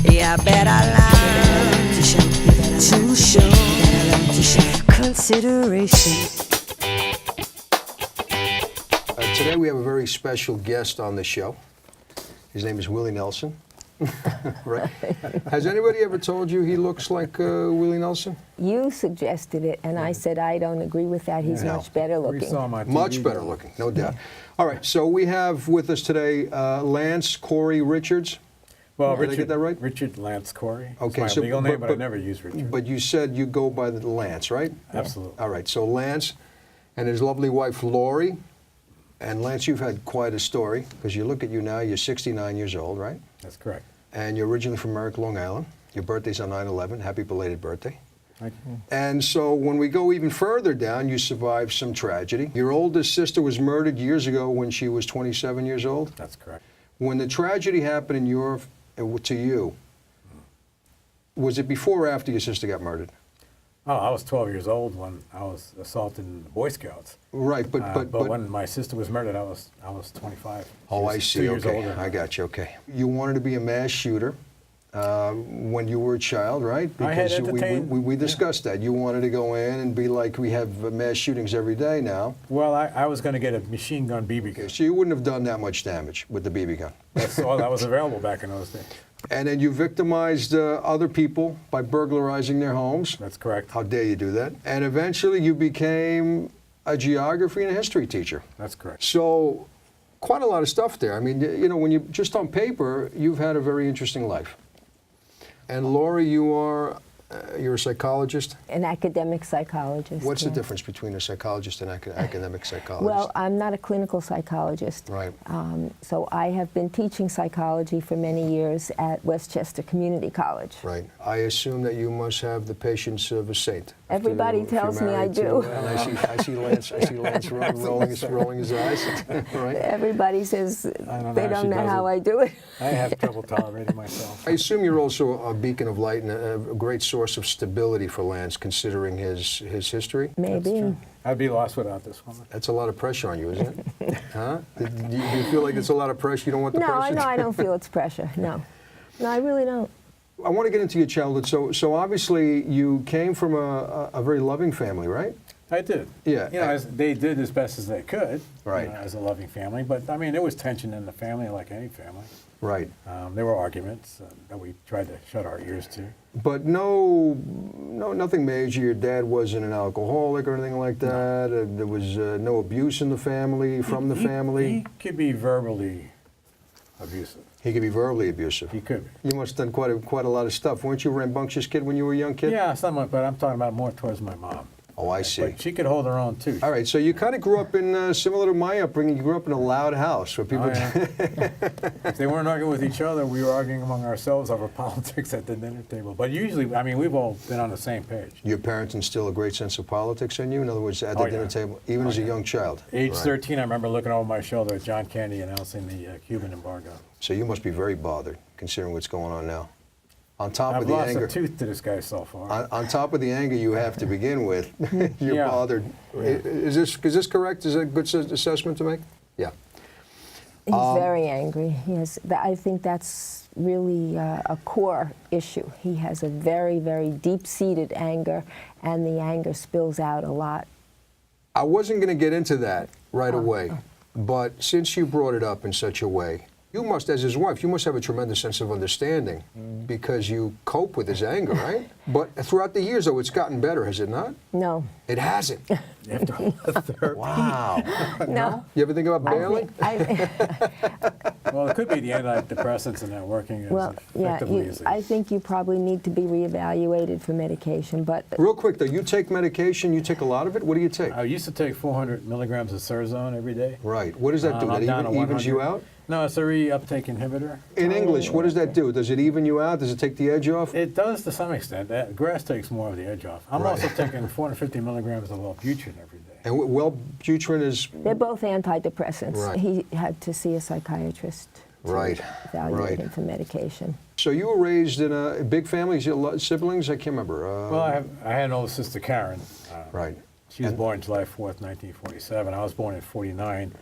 Yeah, better learn to show consideration. Today we have a very special guest on the show. His name is Willie Nelson. Right? Has anybody ever told you he looks like Willie Nelson? You suggested it, and I said I don't agree with that. He's much better looking. Much better looking, no doubt. All right, so we have with us today Lance Corey Richards. Well, Did I get that right? Richard Lance Corey. Okay, it's my legal name, but I never use Richard. But you said you go by the Lance, right? Absolutely. All right, so Lance and his lovely wife Lori. And Lance, you've had quite a story, because you look at you now, you're 69 years old, right? That's correct. And you're originally from Merrick, Long Island. Your birthday's on 9/11. Happy belated birthday. Thank you. And so when we go even further down, you survived some tragedy. Your oldest sister was murdered years ago when she was 27 years old. That's correct. When the tragedy happened to you, was it before or after your sister got murdered? Oh, I was 12 years old when I was assaulted in the Boy Scouts. Right, but when my sister was murdered, I was 25. Oh, I see. 2 years Okay, older. I got you. Okay, you wanted to be a mass shooter when you were a child, right? I had entertained. We discussed that. You wanted to go in and be like we have mass shootings every day now. Well, I was going to get a machine gun BB gun. So you wouldn't have done that much damage with the BB gun. That's all that was available back in those days. And then you victimized other people by burglarizing their homes. That's correct. How dare you do that? And eventually you became a geography and a history teacher. That's correct. So quite a lot of stuff there. I mean, you know, when you just on paper, you've had a very interesting life. And Lori, you're a psychologist? An academic psychologist. What's the yeah. difference between a psychologist and academic psychologist? Well, I'm not a clinical psychologist. Right. So I have been teaching psychology for many years at Westchester Community College. Right. I assume that you must have the patience of a saint. Everybody If you're tells me I married do. And I see Lance rolling his eyes. Right. Everybody says they don't know how I do it. I have trouble tolerating myself. I assume you're also a beacon of light and a great source of stability for Lance, considering his history. Maybe. I'd be lost without this woman. That's a lot of pressure on you, isn't it? Huh? Do you feel like it's a lot of pressure? You don't want the pressure? No, I don't feel it's pressure. No, I really don't. I want to get into your childhood. So obviously you came from a very loving family, right? I did. Yeah. You know, they did as best as they could. Right. As a loving family, but I mean, there was tension in the family, like any family. Right. There were arguments that we tried to shut our ears to. But nothing major. Your dad wasn't an alcoholic or anything like that. There was no abuse in the family, from the family. He could be verbally abusive. He could be verbally abusive. He could be. You must have done quite a lot of stuff. Weren't you a rambunctious kid when you were a young kid? Yeah, somewhat, but I'm talking about more towards my mom. Oh, I see. But she could hold her own, too. All right, so you kind of grew up in, similar to my upbringing, you grew up in a loud house where people... Oh, yeah. If they weren't arguing with each other, we were arguing among ourselves over politics at the dinner table. But usually, I mean, we've all been on the same page. Your parents instill a great sense of politics in you? In other words, at the dinner table, even as a young child? Age 13, I remember looking over my shoulder at John Kennedy announcing the Cuban embargo. So you must be very bothered, considering what's going on now. On top I've of the lost anger, a tooth to this guy so far. on top of the anger you have to begin with, you're Yeah. bothered. Yeah. Is this correct? Is that a good assessment to make? Yeah. He's very angry. I think that's really a core issue. He has a very, very deep-seated anger, and the anger spills out a lot. I wasn't going to get into that right away, but since you brought it up in such a way, you must, as his wife, you must have a tremendous sense of understanding because you cope with his anger, right? But throughout the years, though, it's gotten better, has it not? No. It hasn't. After Wow. No. You ever think about bailing? Well, it could be the antidepressants and not working as effectively as I think you probably need to be reevaluated for medication, but... Real quick, though, you take medication, you take a lot of it? What do you take? I used to take 400 milligrams of Serzone every day. Right. What does that do? That evens you out? No, it's a reuptake inhibitor. In English, what does that do? Does it even you out? Does it take the edge off? It does to some extent. Grass takes more of the edge off. I'm also taking 450 milligrams of Wellbutrin every day. And Wellbutrin is... They're both antidepressants. Right. He had to see a psychiatrist to evaluate him for medication. So you were raised in a big family, siblings? I can't remember. Well, I had an older sister, Karen. Right. She was born July 4th, 1947. I was born in 49.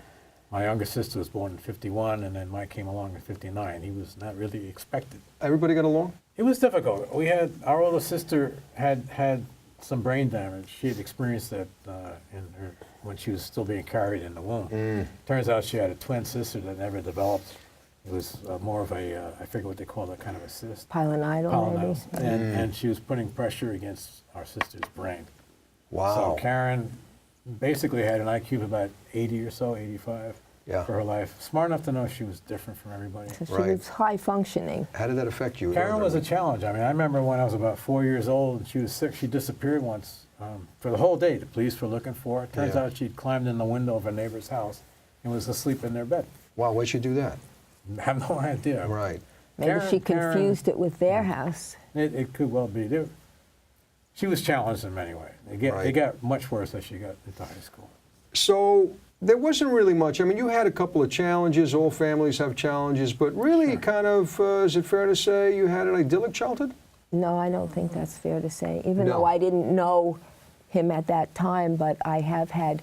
My youngest sister was born in 51, and then Mike came along in 59. He was not really expected. Everybody got along? It was difficult. Our older sister had some brain damage. She had experienced that when she was still being carried in the womb. Turns out she had a twin sister that never developed. It was more of a, I forget what they call that kind of a cyst. Pilonidal, maybe. And she was putting pressure against our sister's brain. Wow. So Karen basically had an IQ of about 80 or so, 85 for her life. Smart enough to know she was different from everybody. So she was high functioning. How did that affect you? Karen was a challenge. I mean, I remember when I was about 4 years old and she was sick. She disappeared once for the whole day. The police were looking for her. Turns out she'd climbed in the window of a neighbor's house and was asleep in their bed. Wow, why'd she do that? I have no idea. Right. Maybe she confused it with their house. It could well be. She was challenged in many ways. It got much worse as she got into high school. So there wasn't really much. I mean, you had a couple of challenges. All families have challenges, but really kind of, is it fair to say you had an idyllic childhood? No, I don't think that's fair to say. Even though I didn't know him at that time, but I have had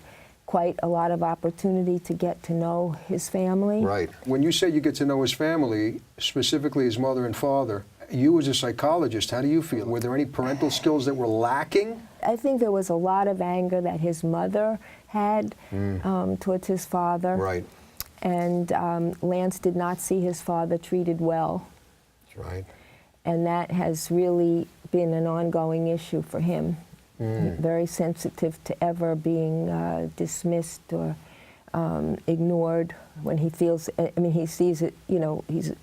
quite a lot of opportunity to get to know his family. Right. When you say you get to know his family, specifically his mother and father, you as a psychologist, how do you feel? Were there any parental skills that were lacking? I think there was a lot of anger that his mother had towards his father. Right. And Lance did not see his father treated well. Right. And that has really been an ongoing issue for him. Very sensitive to ever being dismissed or ignored when he feels, I mean, he sees it, you know, he's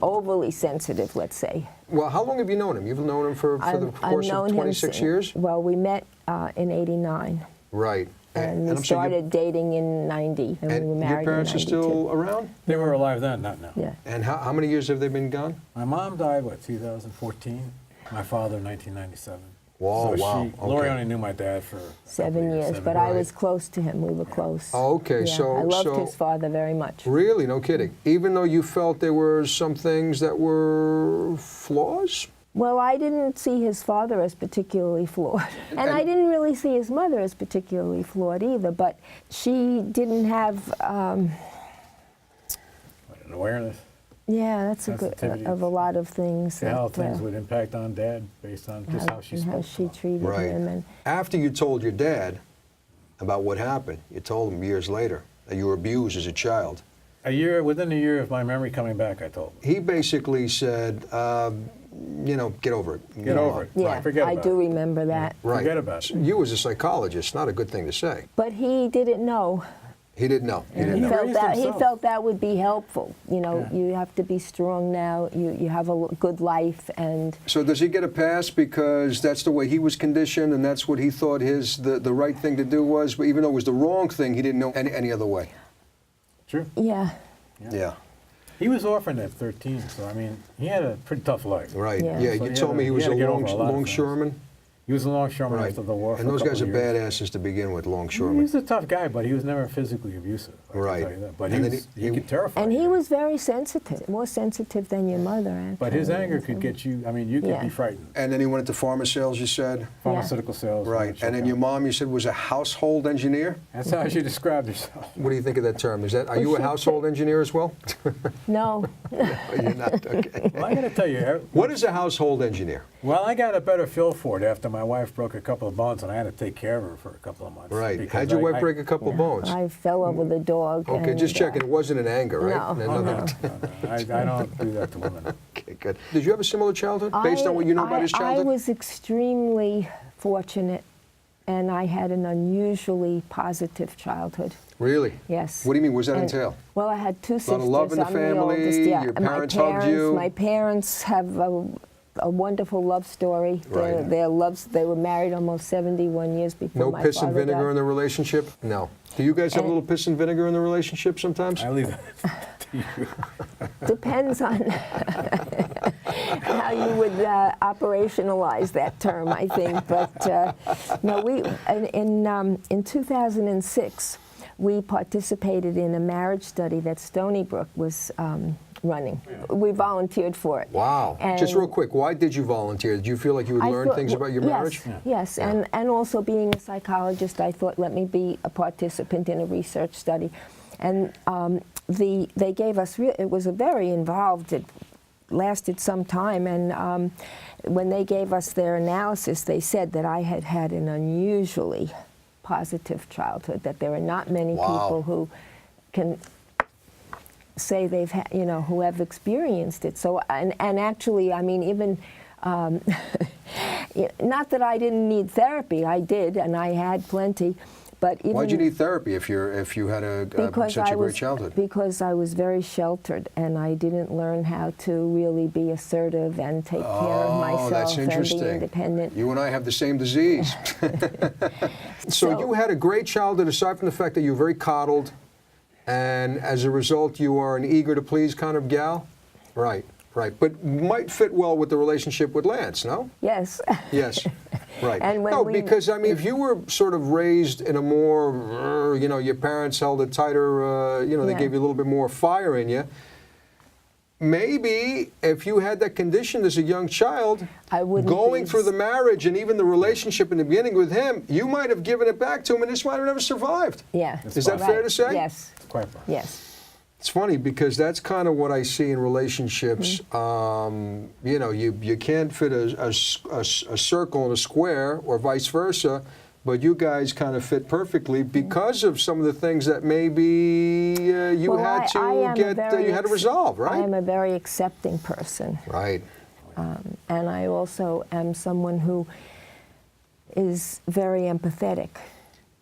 overly sensitive, let's say. Well, how long have you known him? You've known him for the course of 26 years? Well, we met in '89. Right. And we started dating in '90, and we were married your parents in are still around? They were alive then, not now. Yeah. And how many years have they been gone? My mom died, 2014? My father, 1997. Wow, so wow. Lori only knew my dad for 7 years, but I was close to him. We were close. Oh, okay, Yeah, so I loved his father very much. Really, no kidding. Even though you felt there were some things that were flaws? Well, I didn't see his father as particularly flawed. And I didn't really see his mother as particularly flawed either, but she didn't have... an awareness. Yeah, that's a good, of a lot of things. How things would impact on Dad based on just how she spoke. How she treated him. And after you told your dad about what happened, you told him years later that you were abused as a child. Within a year of my memory coming back, I told him. He basically said, you know, get over it. Get over it. Yeah, Forget about I do remember that. Right. Forget about it. You as a psychologist, not a good thing to say. But he didn't know. He didn't know. He didn't He know. felt that would be helpful. You know, you have to be strong now. You have a good life, and so does he get a pass because that's the way he was conditioned, and that's what he thought the right thing to do was? But even though it was the wrong thing, he didn't know any other way. True. Yeah. He was orphaned at 13, so I mean, he had a pretty tough life. Right. Yeah. Yeah. So You told me he was a longshoreman. He was a longshoreman Right. after the war. And those guys are badasses to begin with, He longshoremen. was a tough guy, but he was never physically abusive. I can Right. tell you that. But And then he could terrify And you. he was very sensitive, more sensitive than your mother, actually. But his anger could get you, I mean, you could be frightened. And then he went into pharma sales, you said? Pharmaceutical sales. Right. And then your mom, you said, was a household engineer? That's how she described herself. What do you think of that term? Are you a household engineer as well? No. You're not? Okay. Well, I got to tell you, What is a household engineer? well, I got a better feel for it after my wife broke a couple of bones, and I had to take care of her for a couple of months. Right. because How'd your wife break a couple of bones? I fell over the dog. Okay, and, just checking. It wasn't in anger, right? No. Oh, no. I don't do that to women. Okay, good. Did you have a similar childhood based on what you know about his childhood? I was extremely fortunate, and I had an unusually positive childhood. Really? Yes. What do you mean? What does that entail? Well, I had two sisters. A lot of love in the I'm family, the oldest. Yeah. your And parents hugged you. My parents have a wonderful love story. Right. They were married almost 71 years before No my piss and father vinegar died. in the relationship? No. Do you guys have a And- little piss and vinegar in the relationship sometimes? I leave that to you. Depends on how you would operationalize that term, I think. But no, in 2006, we participated in a marriage study that Stony Brook was running. We volunteered for it. Wow. Just real quick, why did you volunteer? Did you feel like you would learn things about your marriage? Yes, and also being a psychologist, I thought, let me be a participant in a research study. And they gave us, it was a very involved, it lasted some time, and when they gave us their analysis, they said that I had had an unusually positive childhood, that there are not many people who can say they've had, you know, who have experienced it. So, and actually, I mean, even, not that I didn't need therapy, I did, and I had plenty, but even... Why'd you need therapy if you had such a great childhood? Because I was very sheltered, and I didn't learn how to really be assertive and take care of myself that's interesting. and be independent. You and I have the same disease. So you had a great childhood, aside from the fact that you were very coddled, and as a result, you are an eager-to-please kind of gal? Right, right. But might fit well with the relationship with Lance, no? Yes. Yes, right. And when no, because, I mean, if you were sort of raised in a more, you know, your parents held it tighter, you know, they gave you a little bit more fire in you, maybe if you had that condition as a young child, I wouldn't going through the marriage and even the relationship in the beginning with him, you might have given it back to him and this might have never survived. Yeah. Is that fair to say? Yes. It's quite possible. Yes. It's funny because that's kind of what I see in relationships. You know, you can't fit a circle in a square or vice versa, but you guys kind of fit perfectly because of some of the things that maybe you had to resolve, right? I am a very accepting person. Right. And I also am someone who is very empathetic.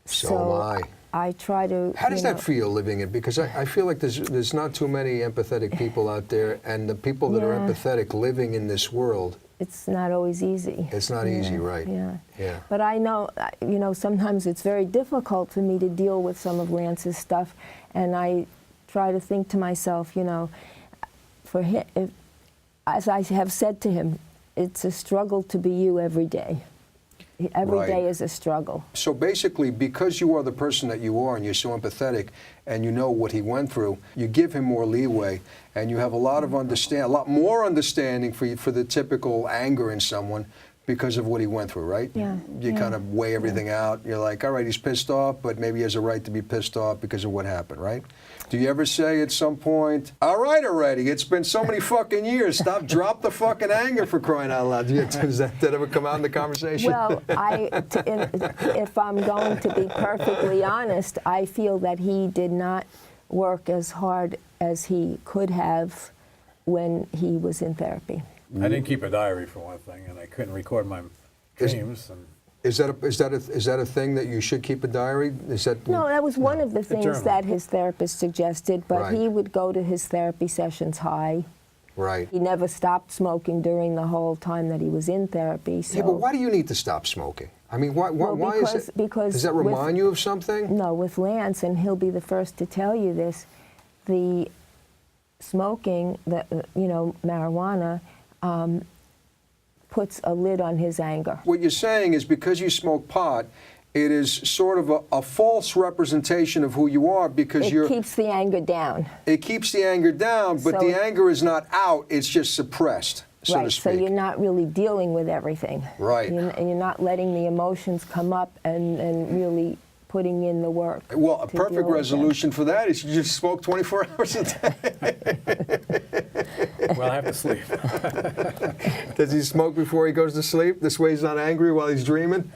So am I. I try to. How does that feel living it? Because I feel like there's not too many empathetic people out there, and the people that are empathetic living in this world. It's not always easy. It's not easy, right? Yeah. Yeah. But I know, you know, sometimes it's very difficult for me to deal with some of Lance's stuff, and I try to think to myself, you know, for him, as I have said to him, it's a struggle to be you every day. Every day is a struggle. So basically, because you are the person that you are and you're so empathetic and you know what he went through, you give him more leeway and you have a lot more understanding for the typical anger in someone because of what he went through, right? Yeah. You kind of weigh everything out. You're like, all right, he's pissed off, but maybe he has a right to be pissed off because of what happened, right? Do you ever say at some point, all right already, it's been so many fucking years, drop the fucking anger, for crying out loud? Does that ever come out in the conversation? Well, if I'm going to be perfectly honest, I feel that he did not work as hard as he could have when he was in therapy. I didn't keep a diary, for one thing, and I couldn't record my dreams. Is that a thing that you should keep a diary? No, that was one of the things journal. that his therapist suggested, but Right. he would go to his therapy sessions high. Right. He never stopped smoking during the whole time that he was in therapy. So. Yeah, but why do you need to stop smoking? I mean, why is it? Because does that remind you of something? No, with Lance, and he'll be the first to tell you this, the smoking, marijuana, puts a lid on his anger. What you're saying is because you smoke pot, it is sort of a false representation of who you are because it keeps the anger down. It keeps the anger down, but So the anger is not out, it's just suppressed, so right, to speak. so you're not really dealing with everything. Right. And you're not letting the emotions come up and really putting in the work. Well, a to deal perfect with resolution for that is you just smoke 24 hours a day. Well, I have to sleep. Does he smoke before he goes to sleep? This way he's not angry while he's dreaming?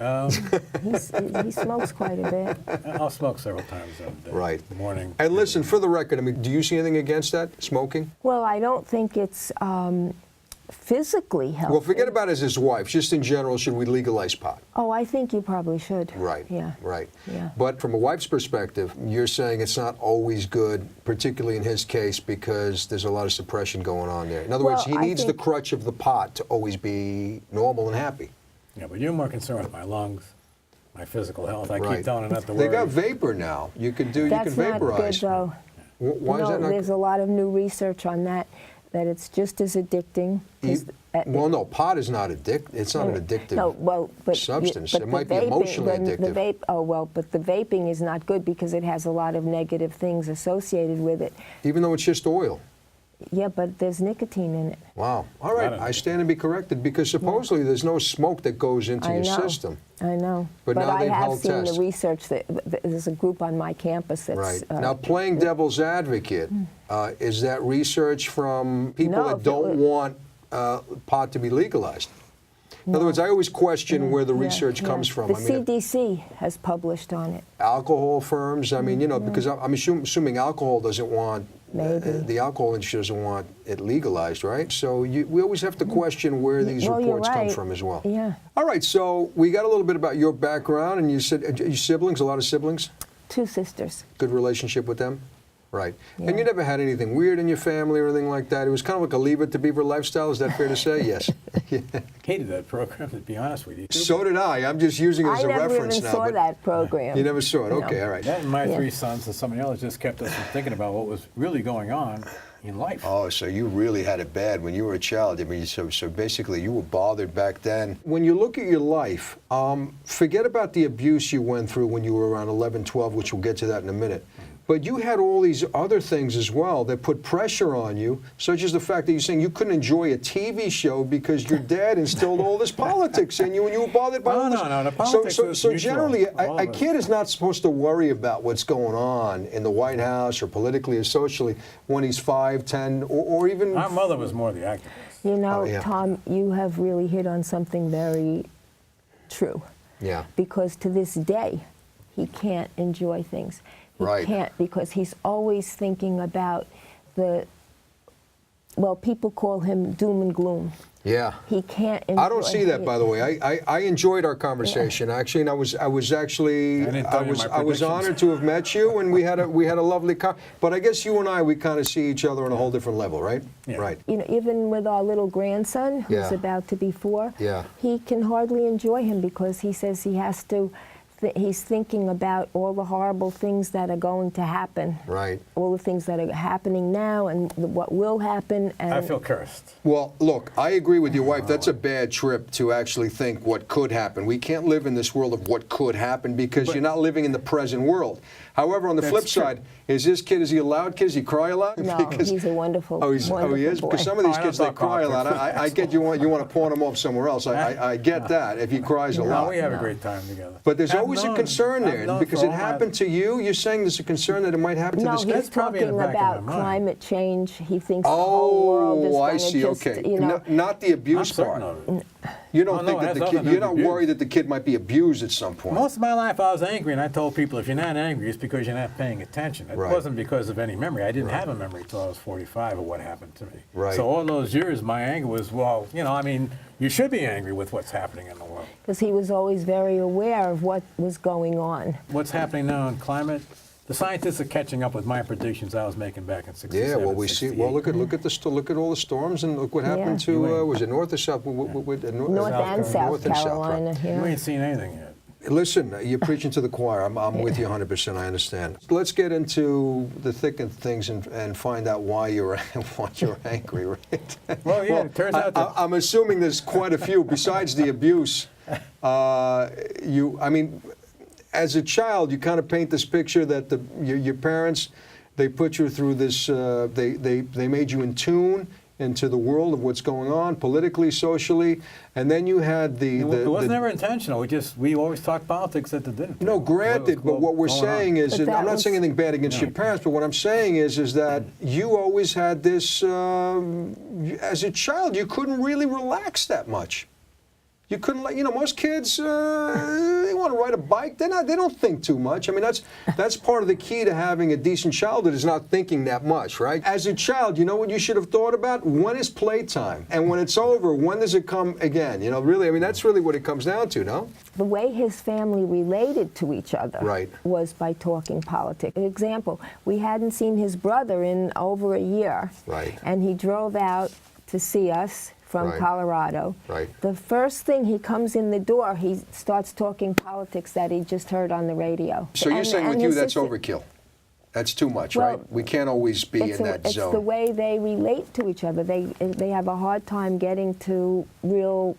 He smokes quite a bit. I'll smoke several times a day. Right. In the morning. And listen, for the record, I mean, do you see anything against that, smoking? Well, I don't think it's physically healthy. Well, forget about as his wife. Just in general, should we legalize pot? Oh, I think you probably should. Right. Yeah. Right. Yeah. But from a wife's perspective, you're saying it's not always good, particularly in his case, because there's a lot of suppression going on there. In other words, he needs the crutch of the pot to always be normal and happy. Yeah, but you're more concerned with my lungs, my physical health. I Right. keep telling her not to worry. They got vapor now. You can That's not vaporize. good, though. Why is that not There's a lot of new research on that it's just as addicting. Well, no, pot is not addictive. It's not an addictive substance. It might be emotionally addictive. But the vaping is not good because it has a lot of negative things associated with it. Even though it's just oil. Yeah, but there's nicotine in it. Wow. All right, I stand to be corrected because supposedly there's no smoke that goes into I your know. system. I know. But now I they've have held seen tests. the research that there's a group on my campus that's... Right. Now, playing devil's advocate, is that research from people No, that if it don't want pot to be legalized? In other words, I always question where the research comes from. The I mean, CDC has published on it. alcohol firms, I mean, you know, because I'm assuming alcohol doesn't want, the alcohol industry doesn't want it legalized, right? So we always have to question where these Well, you're reports come right. from as well. Yeah. All right, so we got a little bit about your background, and you said your siblings, a lot of siblings? 2 sisters. Good relationship with them? Right. Yeah. And you never had anything weird in your family or anything like that? It was kind of like a Leave It to Beaver lifestyle, is that fair to say? Yes. Yeah. Hated that program, to be honest with you. So did I. I'm just using it as I a never reference even now. saw but that program. You never saw it? No. Okay, all right. That and my Yeah. 3 sons and somebody else just kept us from thinking about what was really going on in life. Oh, so you really had it bad when you were a child. I mean, so basically you were bothered back then. When you look at your life, forget about the abuse you went through when you were around 11, 12, which we'll get to that in a minute. But you had all these other things as well that put pressure on you, such as the fact that you're saying you couldn't enjoy a TV show because your dad instilled all this politics in you and you were bothered by all this. No, the politics was So neutral, generally, all a of it. kid is not supposed to worry about what's going on in the White House or politically or socially when he's 5, 10, or even... Our mother was more the activist. You know, Oh, yeah. Tom, you have really hit on something very true. Yeah. Because to this day, he can't enjoy things. He Right. can't because he's always thinking about well, people call him doom and gloom. Yeah. He can't enjoy I don't see that, by the way. I enjoyed our conversation actually, and I was actually I didn't tell you my I was predictions. honored to have met you, and we had a lovely but I guess you and I, we kind of see each other on a whole different level, right? Yeah. Right. You know, even with our little grandson, who's Yeah. about to be 4, Yeah. he can hardly enjoy him because he says he has to, he's thinking about all the horrible things that are going to happen. Right. All the things that are happening now and what will happen. And I feel cursed. Well, look, I agree with your wife. That's a bad trip to actually think what could happen. We can't live in this world of what could happen because you're not living in the present world. However, on the flip That's true. side, is he a loud kid? Does he cry a lot? No, Because- he's a wonderful, he wonderful is? boy. Because some of these Oh, I don't kids, they talk cry a lot. politics. I get you want to pawn him off somewhere else. I get that if he cries a No, lot. we have a great time together. But there's I've always a known- concern I've there known because for it all my- happened to you. You're saying there's a concern that it might happen to No, this kid? he's probably in talking the back of about my mind. climate change. He thinks the whole world is Oh, I going to see. just, Okay, you know. not the abuse I'm certain part. of it. You don't Oh, no, think it that has the nothing kid. to You're do not with worried that the kid might be abused at some point. Most of my life I was angry, and I told people, if you're not angry, it's because you're not paying attention. It Right. wasn't because of any memory. I didn't have a memory until I was 45 of what happened to me. Right. So all those years, my anger was, well, you know, I mean, you should be angry with what's happening in the world. Because he was always very aware of what was going on. What's happening now in climate, the scientists are catching up with my predictions I was making back in 67, Yeah, well, we see. 68. Well, look at all the storms, and look what happened Yeah. to was it North or South? North and North South and Carolina. right. You Yeah. ain't seen anything yet. Listen, you're preaching to the choir. I'm with you 100%. I understand. Let's get into the thick of things and find out why you're angry, right? Well, yeah, it turns out that I'm assuming there's quite a few besides the abuse. I mean, as a child, you kind of paint this picture that your parents, they put you through this. They made you in tune into the world of what's going on politically, socially, and then you had it was never intentional. We always talked politics at the dinner table. no, granted, but what we're saying is, But and that I'm not was- saying anything bad against your parents, but what I'm saying is that you always had this, as a child, you couldn't really relax that much. You couldn't, most kids, they want to ride a bike. They don't think too much. I mean, that's part of the key to having a decent childhood is not thinking that much, right? As a child, you know what you should have thought about? When is playtime? And when it's over, when does it come again? Really, I mean, that's really what it comes down to, no? The way his family related to each other Right. was by talking politics. An example, we hadn't seen his brother in over a year. Right. And he drove out to see us from Right. Colorado. Right. The first thing he comes in the door, he starts talking politics that he just heard on the radio. So you're saying with you his that's sister- overkill? That's too much, Well, right? We can't always be in that it's zone. the way they relate to each other. They have a hard time getting to real,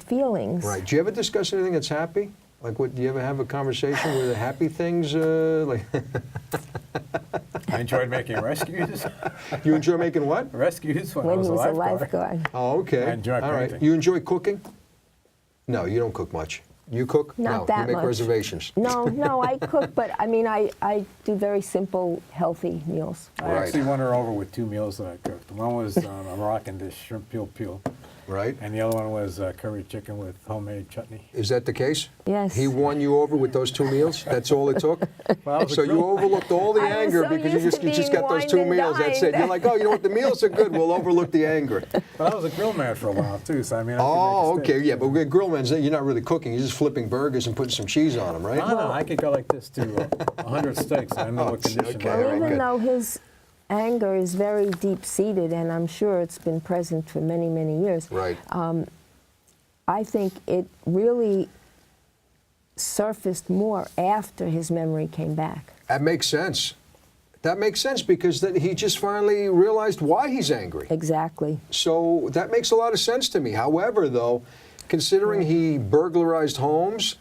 feelings. Right. Do you ever discuss anything that's happy? Like, do you ever have a conversation where the happy things, like? I enjoyed making rescues. You enjoy making what? Rescues when I When was he a was a lifeguard. lifeguard. Oh, okay. I enjoy All right. painting. You enjoy cooking? No, you don't cook much. You cook? Not no, that you make much. reservations. No, I cook, but I mean, I do very simple, healthy meals. I Right. actually won her over with 2 meals that I cooked. One was a Moroccan dish, shrimp peel, Right? and the other one was curry chicken with homemade chutney. Is that the case? Yes. He won you over with those 2 meals? That's all it took? Well, I was a So you grill- overlooked all the I was anger so because you used to just being got those 2 wined and meals. That's it. dined. You're like, oh, you know what? The meals are good. We'll overlook the anger. But I was a grill man for a while too, so I mean, I could Oh, make a steak. okay. Yeah, but with grill men's, you're not really cooking. You're just flipping burgers and putting some cheese on them, right? No, I could go like this to 100 steaks. I know what condition okay, I'm all right, in. good. Even though his anger is very deep-seated, and I'm sure it's been present for many, many years, Right. I think it really surfaced more after his memory came back. That makes sense. That makes sense because then he just finally realized why he's angry. Exactly. So that makes a lot of sense to me. However, though, considering he burglarized homes,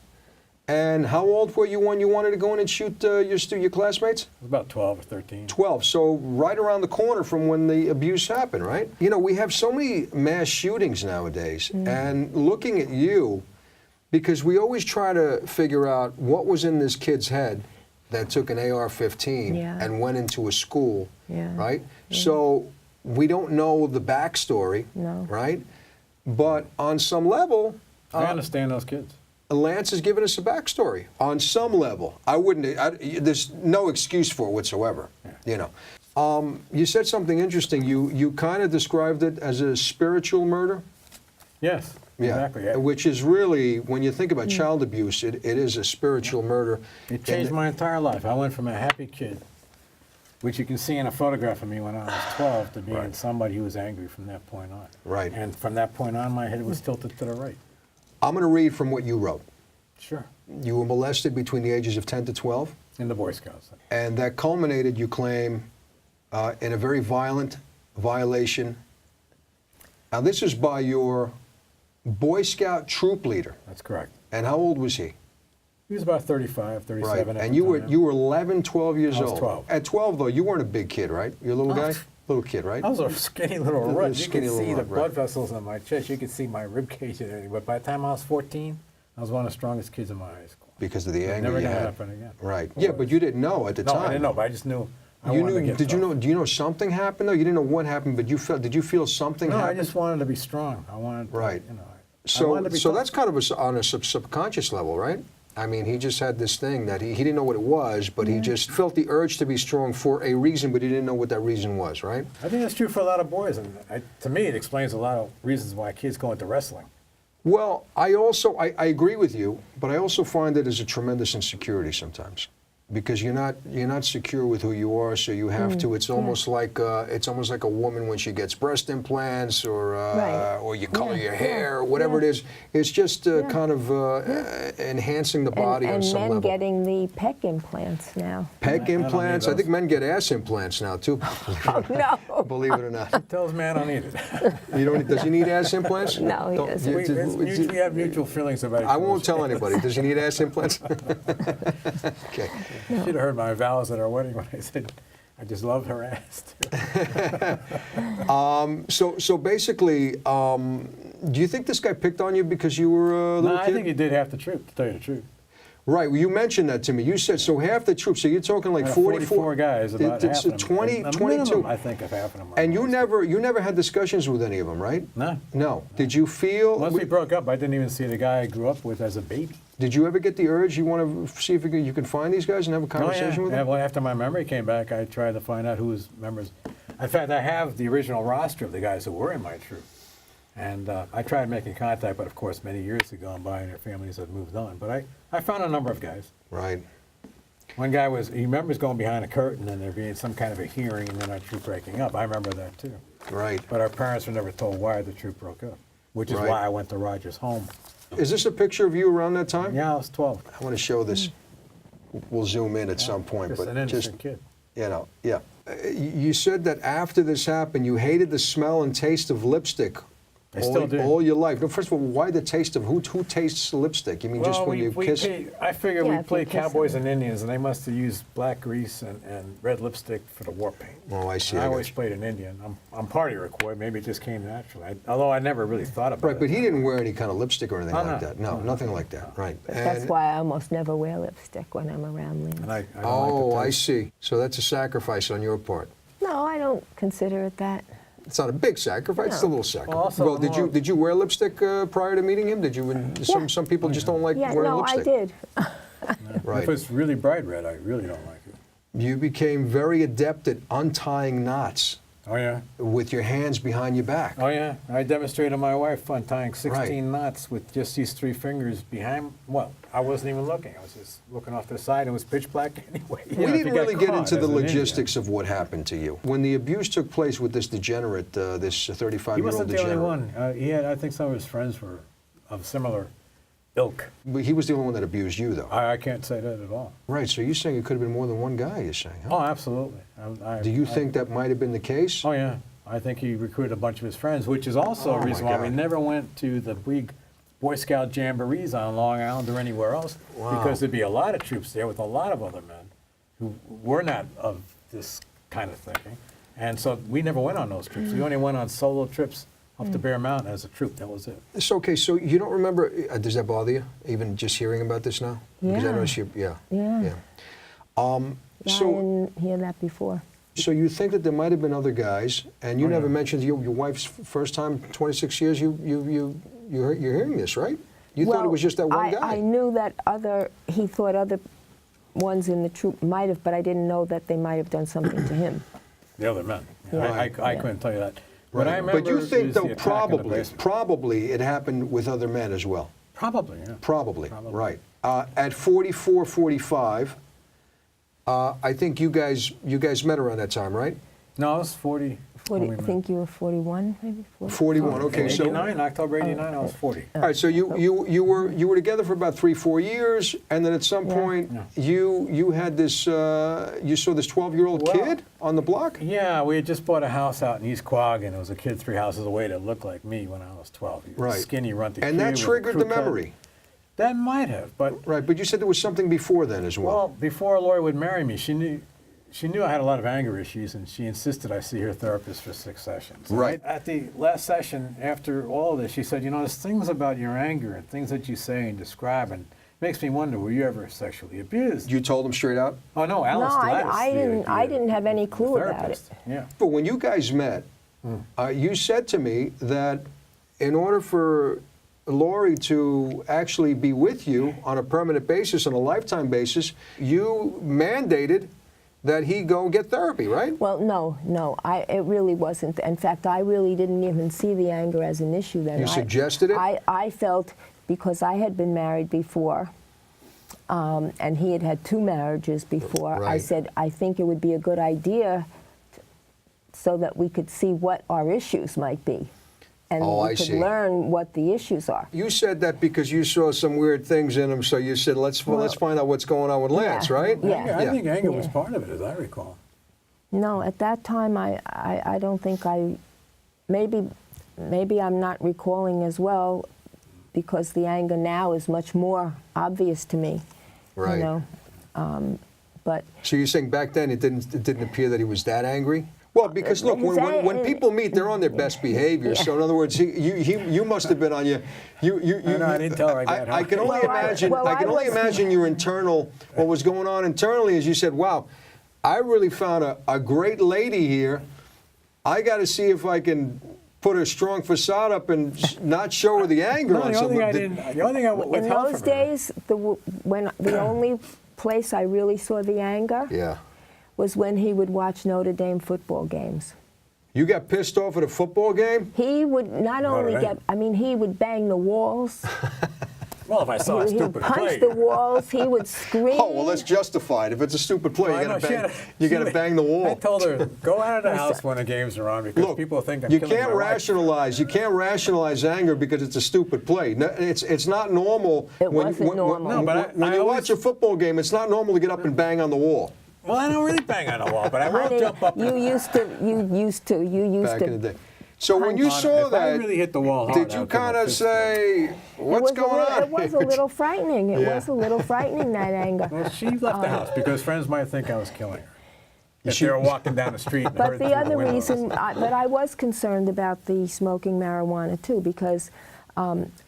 and how old were you when you wanted to go in and shoot your classmates? It was about 12 or 13. 12. So right around the corner from when the abuse happened, right? You know, we have so many mass shootings nowadays, and looking at you, because we always try to figure out what was in this kid's head that took an AR-15 Yeah. and went into a school, Yeah. right? So we don't know the backstory, No. right? But on some level, I understand those kids. Lance has given us a backstory on some level. There's no excuse for it whatsoever, you know. You said something interesting. You kind of described it as a spiritual murder. Yes, exactly. Yeah. Which is really, when you think about child abuse, it is a spiritual murder. It changed my entire life. I went from a happy kid, which you can see in a photograph of me when I was 12, to being somebody who was angry from that point on. Right. And from that point on, my head was tilted to the right. I'm going to read from what you wrote. Sure. You were molested between the ages of 10 to 12, In the Boy Scouts. and that culminated, you claim, in a very violent violation. Now, this is by your Boy Scout troop leader. That's correct. And how old was he? He was about 35, 37 Right. at And the you were time. 11, 12 years I was old. 12. At 12, though, you weren't a big kid, right? You're a little guy? Little kid, right? I was a skinny little Little runt. You skinny could little see the runt, right. blood vessels on my chest. You could see my rib cage and everything. But by the time I was 14, I was one of the strongest kids in my high school. Because of the anger Never you gonna had. happen again. Right. Yeah, but you didn't know at the No, time. I didn't know, but I just knew I You wanted to knew? get Did you tough. know? Do you know something happened though? You didn't know what happened, but you felt. Did you feel something No, I happened? just wanted to be strong. I wanted to, Right. you know. I So, wanted to be so tough. that's kind of on a subconscious level, right? I mean, he just had this thing that he didn't know what it was, but he just felt the urge to be strong for a reason, but he didn't know what that reason was, right? I think that's true for a lot of boys, and to me, it explains a lot of reasons why kids go into wrestling. Well, I agree with you, but I also find it as a tremendous insecurity sometimes, because you're not secure with who you are, so you have to. It's almost like a woman when she gets breast implants or Right. or you color Yeah, your yeah, hair, or whatever yeah. it is. It's just kind of enhancing the body on and some men level. getting the pec implants now. Pec I don't need implants. I those. think men get ass implants now too. Oh, no. Believe it or not. Tells man I don't need it. You don't. Does he need ass implants? No, he Don't- doesn't. We have mutual feelings about it. I won't tell anybody. Does he need ass implants? Okay. You should have heard my vows at our wedding when I said I just love her ass. So basically, do you think this guy picked on you because you were a little No, I kid? think he did half the truth, to tell you the truth. Right. Well, you mentioned that to me. You said so half the troops. So you're talking like Out of 44 guys, about it's half of them. 20, a 22. minimum, I think, of half of them. were And you molested. never had discussions with any of them, right? No. No. Did you feel? Once we broke up, I didn't even see the guy I grew up with as a baby. Did you ever get the urge? You want to see if you can find these guys and have a Oh, conversation with them? Well, after my memory came back, I tried to find out who his members. In fact, I have the original roster of the guys who were in my troop. And I tried making contact, but of course, many years have gone by and their families have moved on. But I found a number of guys. Right. One guy he remembers going behind a curtain and there being some kind of a hearing and then our troop breaking up. I remember that too. Right. But our parents were never told why the troop broke up, which is Right. why I went to Rogers' home. Is this a picture of you around that time? Yeah, I was 12. I want to show this. We'll zoom in at some point, Just but an innocent kid. you know, yeah. You said that after this happened, you hated the smell and taste of lipstick I still do. All your life. No, first of all, why the taste of who tastes lipstick? You mean just when you kiss? I figure Yeah, we if you played kiss Cowboys them. and Indians, and they must have used black grease and red lipstick for the war paint. Oh, I see. And I I got always you. played an Indian. I'm part Iroquois. Maybe it just came naturally. Although I never really thought about it. Right, but he didn't wear any kind of lipstick or anything Oh, like no. that. No, nothing like that. Right. That's why I almost never wear lipstick when I'm around Lynn. And I don't Oh, like the I taste. see. So that's a sacrifice on your part. No, I don't consider it that. It's not a big sacrifice. It's a No. little sacrifice. Well, also Well, more- did you wear lipstick prior to meeting him? Did you? Some people just don't like Yeah, wearing no, lipstick. I did. Right. If it's really bright red, I really don't like it. You became very adept at untying knots Oh, yeah? with your hands behind your back. Oh, yeah. I demonstrated my wife untying 16 Right. knots with just these 3 fingers behind. Well, I wasn't even looking. I was just looking off to the side. It was pitch black anyway. We You know, if didn't you got really get caught into the as an Indian. logistics of what happened to you. When the abuse took place with this degenerate, this He 35-year-old wasn't the only degenerate. one. He had, I think some of his friends were of similar ilk. But he was the only one that abused you, though. I can't say that at all. Right, so you're saying it could have been more than one guy, you're saying, huh? Oh, absolutely. Do you think that might have been the case? Oh, yeah. I think he recruited a bunch of his friends, which is also Oh, a reason my why we God. never went to the big Boy Scout jamborees on Long Island or anywhere else, Wow. because there'd be a lot of troops there with a lot of other men who were not of this kind of thinking. And so we never went on those trips. We only went on solo trips up to Bear Mountain as a troop. That was it. It's okay, so you don't remember, does that bother you, even just hearing about this now? Because I Yeah. noticed you, yeah. Yeah. Yeah. Yeah, I So, didn't hear that before. so you think that there might have been other guys, and you Oh, never yeah. mentioned your wife's first time, 26 years, you're hearing this, right? You thought it was just that one guy. I knew that he thought other ones in the troop might have, but I didn't know that they might have done something to him. The other men. Yeah. I Right. couldn't tell you that. What I Right. remember But you think, is the though, attack in the basement. probably it happened with other men as well. Probably, yeah. Probably, Probably. right. At 44, 45, I think you guys met around that time, right? No, I was 40. when we I met. think you were 41, maybe? 41, okay. So, 89, October 89, I was 40. all right, so you were together for about 3-4 years, and then at some Yeah. point Yeah. you had this you saw this 12-year-old Well, kid on the block. Yeah, we had just bought a house out in East Quogue, and it was a kid 3 houses away that looked like me when I was 12. He was Right. skinny, runty And kid that with a triggered crew the cut. memory, That might have, but right? But you said there was something before then as well. well, before Lori would marry me, she knew I had a lot of anger issues, and she insisted I see her therapist for 6 sessions. And Right. At the last session, after all of this, she said, there's things about your anger and things that you say and describe, and it makes me wonder, were you ever sexually abused? You told him straight out. Oh, no, Alice. No, Gladys, I didn't have any clue about it. therapist. Yeah. But when you guys met, you said to me that in order for Lori to actually be with you on a permanent basis, on a lifetime basis, you mandated that he go get therapy, right? Well, no, it really wasn't. In fact, I really didn't even see the anger as an issue then. You suggested it? I felt, because I had been married before, and he had had 2 marriages before, I Right. said, I think it would be a good idea so that we could see what our issues might be. And Oh, we I could see. learn what the issues are. You said that because you saw some weird things in him, so you said, let's find out what's going on with Lance, right? Yeah. I think anger was Yeah. part of it, as I recall. No, at that time, I don't think maybe I'm not recalling as well, because the anger now is much more obvious to me. Right. You know, but So you're saying back then it didn't appear that he was that angry? Well, because look, when people meet, they're on their best behavior. So in other words, you must have been on your. I didn't tell her I got I can home. only Well, imagine. well, I can I only was- imagine your internal. What was going on internally is you said, "Wow, I really found a great lady here. I got to see if I can put a strong facade up and not show her the anger No, on the only something." thing I in withheld those from her. days, the only place I really saw the anger Yeah. was when he would watch Notre Dame football games. You got pissed off at a football game? He would not only Dame. he would bang the walls. Well, if I saw a He would stupid punch play. the walls. He would scream. Oh, well, that's justified. If it's a stupid play, Well, I you know, got to bang the wall. I told her, go out of the house when the games are on, because Look, people think I'm you killing can't my wife. rationalize. You can't rationalize anger because it's a stupid play. No, it's not normal. It wasn't normal. No, but when I you always- watch a football game, it's not normal to get up and bang on the wall. Well, I don't really bang on the wall, but I will Honey, jump up. you used to. Back in the day. So when you saw If I that, really hit the wall hard, did I you would put my kind of fist down. say, what's going on? It was a little frightening. It Yeah. was a little frightening, that anger. Well, she left the house because friends might think I was killing her. If She- they were walking down the street and But heard the through other windows. reason, but I was concerned about the smoking marijuana too, because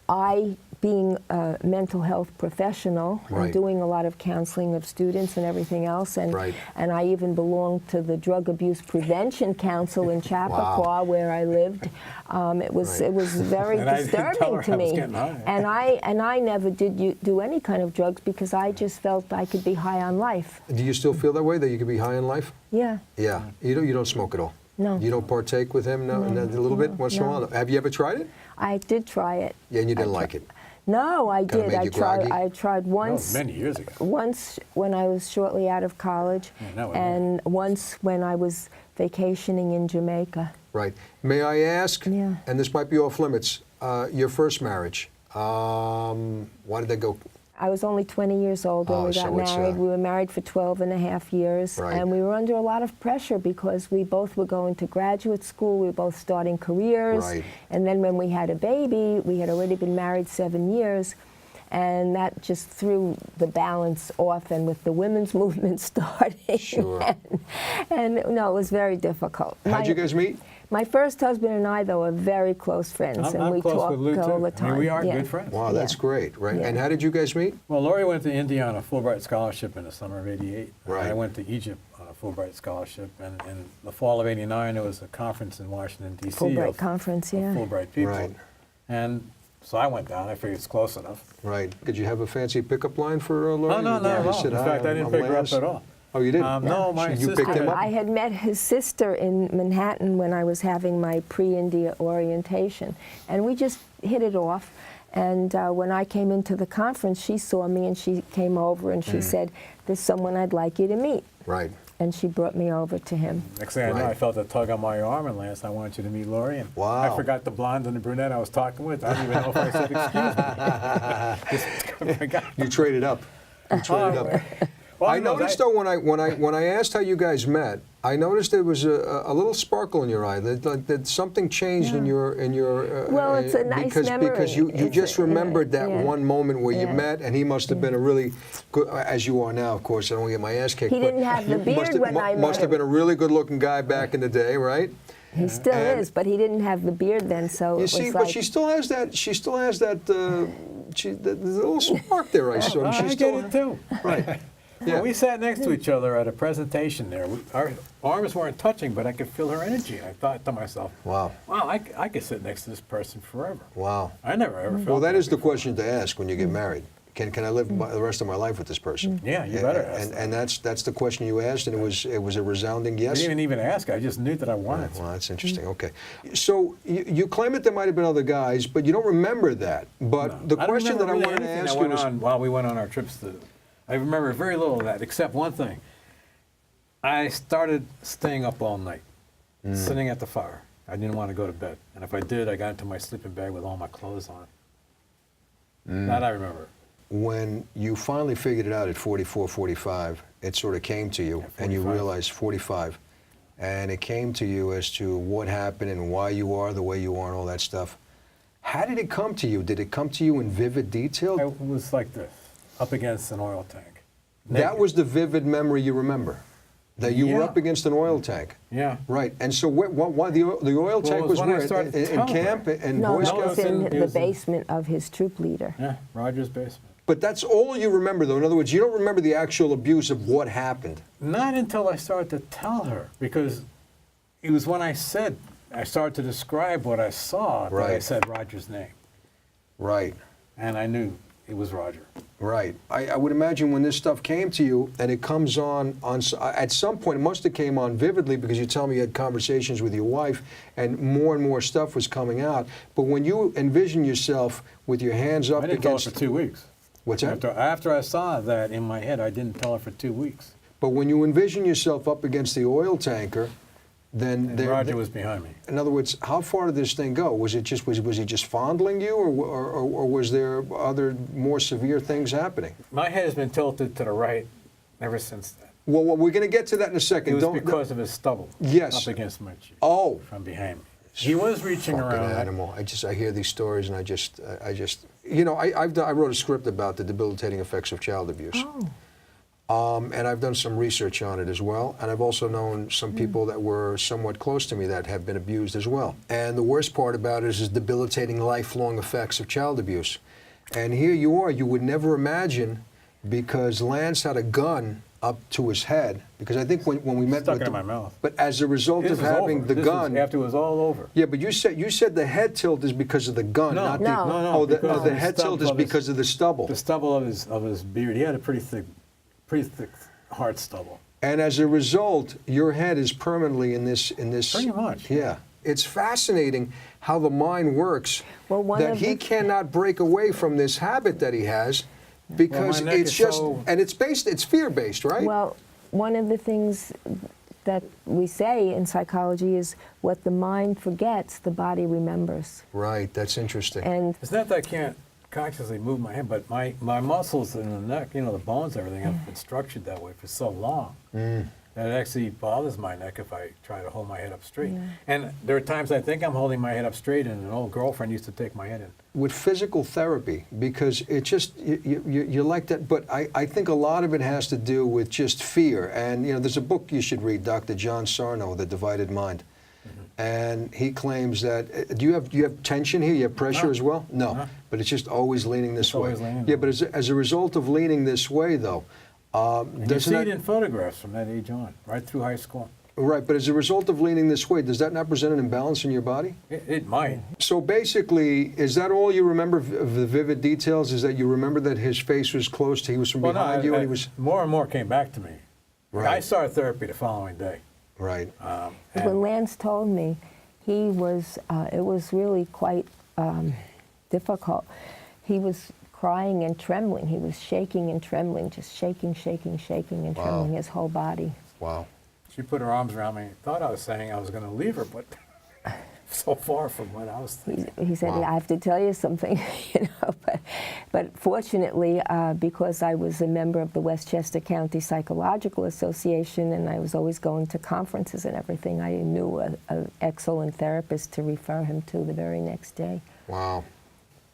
I, being a mental health professional Right. and doing a lot of counseling of students and everything else, and Right. and I even belonged to the Drug Abuse Prevention Council in Chappaqua, where I lived. It was Right. it was very And I didn't tell disturbing her to I was me. getting high. And I never did do any kind of drugs because I just felt I could be high on life. Do you still feel that way, that you could be high in life? Yeah. Yeah. You don't smoke at all? No. You don't partake with him a little bit once in a while? Have you ever tried it? I did try it. Yeah, and you didn't like it? No, I Kinda did. made you groggy? I tried That was once. many years ago. Once when I was shortly out of college, Yeah, that was and once when I was vacationing in Jamaica. Right. May I ask, Yeah. and this might be off limits, your first marriage, why did that go? I was only 20 years old when Oh, we so got it's, married. We were married for 12 and a half years, Right. and we were under a lot of pressure because we both were going to graduate school, we were both starting careers, Right. and then when we had a baby, we had already been married 7 years, and that just threw the balance off, and with the women's movement starting, Sure. and no, it was very difficult. How'd you guys meet? My first husband and I, though, are very close friends, and I'm we close talk with Lou, all too. the time. I mean, we are Yeah. good friends. Wow, that's Yeah. great, right? Yeah. And how did you guys meet? Well, Lori went to India on a Fulbright scholarship in the summer of '88. Right. I went to Egypt on a Fulbright scholarship, and in the fall of '89, there was a conference in Washington, D.C. Fulbright of, conference, of yeah. Fulbright people. Right. And so I went down. I figured it's close enough. Right. Did you have a fancy pickup line for Lori? No, not at You all. said, In "Hi, fact, I I'm didn't pick her up Lance." at all. Oh, you didn't? No, my You sister. picked him up? I had met his sister in Manhattan when I was having my pre-India orientation, and we just hit it off. And when I came into the conference, she saw me and she came over and she said, "There's someone I'd like you to meet." Right. And she brought me over to him. Next thing I know, Right. I felt a tug on my arm, and Lance, I want you to meet Lori. And Wow. I forgot the blonde and the brunette I was talking with. I don't even know if I said excuse me. Just forgot. You traded up. You traded up. Well, I no, noticed that- though when I asked how you guys met, I noticed there was a little sparkle in your eye. That something changed in your Well, it's a nice because memory. you It's just a- remembered that yeah. one moment where you Yeah. met, and he must have been a really good, as you are now, of course. I don't get my ass kicked. He but didn't have the you beard must have- when I met Must have him. been a really good-looking guy back in the day, right? He still And- is, but he didn't have the beard then, so You it was see, like, but she still has that. She still has that. The little spark there. I saw. I She get still. it too. Right. Yeah. Yeah. We sat next to each other at a presentation there. Our arms weren't touching, but I could feel her energy. I thought to myself, Wow. wow, I could sit next to this person forever. Wow. I never ever felt Well, that is the before. question to ask when you get married. Can I live the rest of my life with this person? Yeah, you better ask And that's the question you asked, and it was a resounding I yes. didn't even ask. I just knew that I wanted to. Well, that's interesting. Okay, so you claim that there might have been other guys, but you don't remember that. But No. the I don't question that I remember wanted to anything ask that you went was, on while we went on our trips to. I remember very little of that, except one thing. I started staying up all night, sitting at the fire. I didn't want to go to bed, and if I did, I got into my sleeping bag with all my clothes on. That I remember. when you finally figured it out at 44, 45, it sort of came to you, Yeah, and you 45. realized 45, and it came to you as to what happened and why you are the way you are and all that stuff. How did it come to you? Did it come to you in vivid detail? It was like this, up against an oil tank. That Naked. was the vivid memory you remember, that you were Yeah. up against an oil tank. Yeah. Right, and so why the oil tank it was was when I where? started to In tell her. camp and no, Boy that Scouts? was in It the was in- basement of his troop leader. Yeah, Roger's basement. But that's all you remember, though. In other words, you don't remember the actual abuse of what happened. Not until I started to tell her, because it was when I started to describe what I saw that I Right. said Roger's name, Right, and I knew it was Roger. right. I would imagine when this stuff came to you, and it comes on at some point, it must have came on vividly because you tell me you had conversations with your wife, and more stuff was coming out. But when you envision yourself with your hands up I didn't tell her against, for 2 weeks. what's that? After I saw that in my head, I didn't tell her for 2 weeks. But when you envision yourself up against the oil tanker, then And Roger was behind me. In other words, how far did this thing go? Was he just fondling you, or was there other more severe things happening? My head has been tilted to the right ever since then. Well, we're going to get to that in a It second. was because of his stubble Yes. up against my cheek Oh, from behind me. He was reaching Fucking around. animal. I hear these stories and I just, you know, I wrote a script about the debilitating effects of child abuse. And I've done some research on it as well. And I've also known some people that were somewhat close to me that have been abused as well. And the worst part about it is debilitating lifelong effects of child abuse. And here you are, you would never imagine, because Lance had a gun up to his head, because I think when we met Stuck with it in my mouth. But as a result This of is having over. the This gun, was after it was all over. yeah, but you said the head tilt is because of the gun, No, not the No. oh, because the of the head stub tilt is of his- because of the stubble. The stubble of his beard. He had a pretty thick hard stubble. And as a result, your head is permanently in this. Pretty much. Yeah, it's fascinating how the mind works. Well, one that of he the- cannot break away from this habit that he has, because my neck it's is just so- and it's fear-based, right? Well, one of the things that we say in psychology is what the mind forgets, the body remembers. Right. That's interesting. And It's not that I can't consciously move my head, but my muscles in the neck, you know, the bones, everything, have been structured that way for so long that it actually bothers my neck if I try to hold my head up straight. And there are times I think I'm holding my head up straight, and an old girlfriend used to take my head in. With physical therapy, because it just you like that, but I think a lot of it has to do with just fear. And you know, there's a book you should read, Dr. John Sarno, The Divided Mind, and he claims that do you have tension here? You have pressure No. as well? No, No. but it's just always leaning this It's way. always leaning yeah, this but as a result of leaning this way, though, And you doesn't see that, it in photographs from that age on, right through high school. right? But as a result of leaning this way, does that not present an imbalance in your body? It might. So basically, is that all you remember of the vivid details? Is that you remember that his face was close to, he was from Well, no, behind you and he was... more and more came back to me. Right. I started therapy the following day. Right. when Lance told me, he was, it was really quite difficult. He was crying and trembling. He was shaking and trembling, just shaking and trembling his whole body. Wow. She put her arms around me. Thought I was saying I was going to leave her, but so far from what I was thinking. He said, Wow. I have to tell you something, you know, but fortunately, because I was a member of the Westchester County Psychological Association and I was always going to conferences and everything, I knew an excellent therapist to refer him to the very next day. Wow.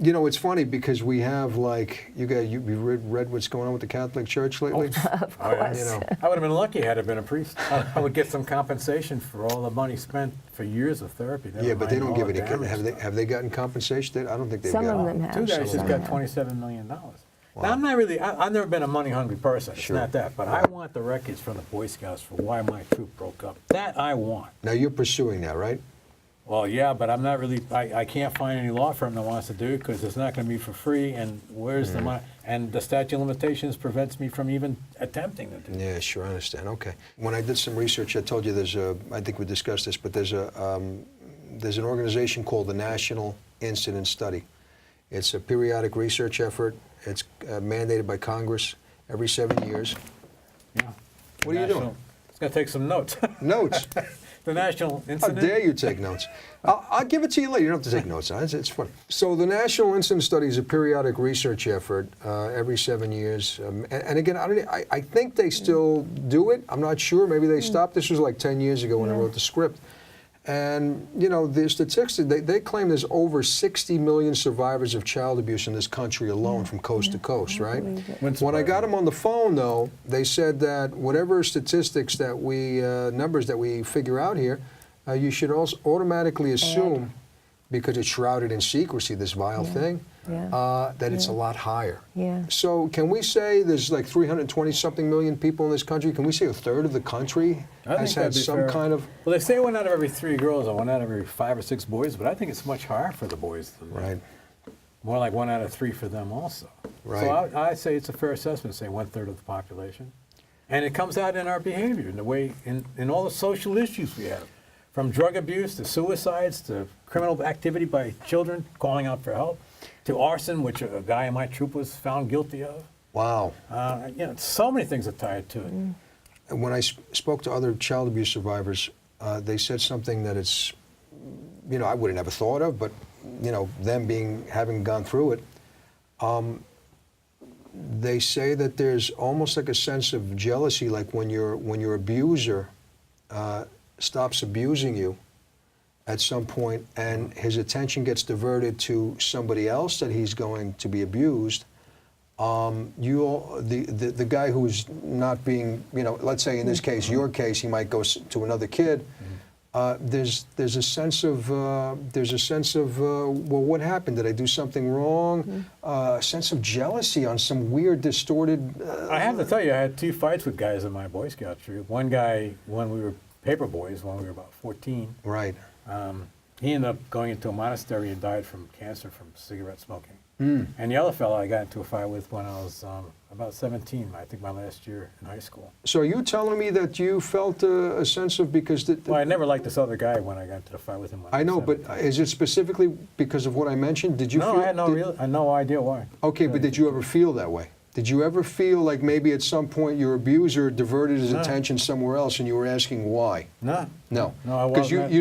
You know, it's funny because we have, like, you read what's going on with the Catholic Church lately? Of Oh, yeah. course. You know, I would have been lucky had I been a priest. I would get some compensation for all the money spent for years of therapy. Never yeah, but they mind don't all give the any. damage. Have they gotten compensation? I don't think they've Some gotten. of them have. Two guys Some just of got them have. $27 million. Now, I'm not really, I've never been a money-hungry person. It's Sure. not that. But I want the records from the Boy Scouts for why my troop broke up. That I want. Now you're pursuing that, right? Well, yeah, but I'm not really, I can't find any law firm that wants to do it because it's not going to be for free, and where's the money? And the statute of limitations prevents me from even attempting to do it. Yeah, sure, I understand. Okay. When I did some research, I told you I think we discussed this, but there's an organization called the National Incident Study. It's a periodic research effort. It's mandated by Congress every 7 years. Yeah. What are you doing? It's going to take some notes. Notes. The National How Incident. dare you take notes? I'll give it to you later. You don't have to take notes. It's fun. So the National Incident Study is a periodic research effort every 7 years. And again, I think they still do it. I'm not sure. Maybe they stopped. This was like 10 years ago when I wrote the script. And, you know, the statistics, they claim there's over 60 million survivors of child abuse in this country alone from coast to coast, right? When I got them on the phone, though, they said that whatever statistics that numbers that we figure out here, you should also automatically assume, because it's shrouded in secrecy, this vile thing, that it's a lot higher. Yeah. So can we say there's like 320-something million people in this country? Can we say a third of the country I has think that'd had be some fair. kind of... Well, they say 1 out of every 3 girls and 1 out of every 5 or 6 boys, but I think it's much higher for the boys than Right. more like 1 out of 3 for them also. Right. So I say it's a fair assessment, say 1/3 of the population. And it comes out in our behavior, in the way, in all the social issues we have, from drug abuse to suicides to criminal activity by children calling out for help, to arson, which a guy in my troop was found guilty of. Wow. You know, so many things are tied to it. And when I spoke to other child abuse survivors, they said something that it's, you know, I would have never thought of, but, you know, them having gone through it, they say that there's almost like a sense of jealousy, like when your abuser stops abusing you, at some point, and his attention gets diverted to somebody else that he's going to be abused, the guy who's not being, let's say in this case, your case, he might go to another kid. There's a sense of well, what happened? Did I do something wrong? A sense of jealousy on some weird, distorted. I have to tell you, I had 2 fights with guys in my Boy Scout troop. One guy, when we were paper boys, when we were about 14. Right. He ended up going into a monastery and died from cancer from cigarette smoking. And the other fellow I got into a fight with when I was about 17, I think my last year in high school. So are you telling me that you felt a sense of, because... Well, I never liked this other guy when I got into the fight with him. When I know, was but is it specifically because of what I mentioned? Did you No, feel... I had no idea why. Okay, but did you ever feel that way? Did you ever feel like maybe at some point your abuser diverted his attention somewhere else and you were asking why? No. No. No, I Because wasn't. you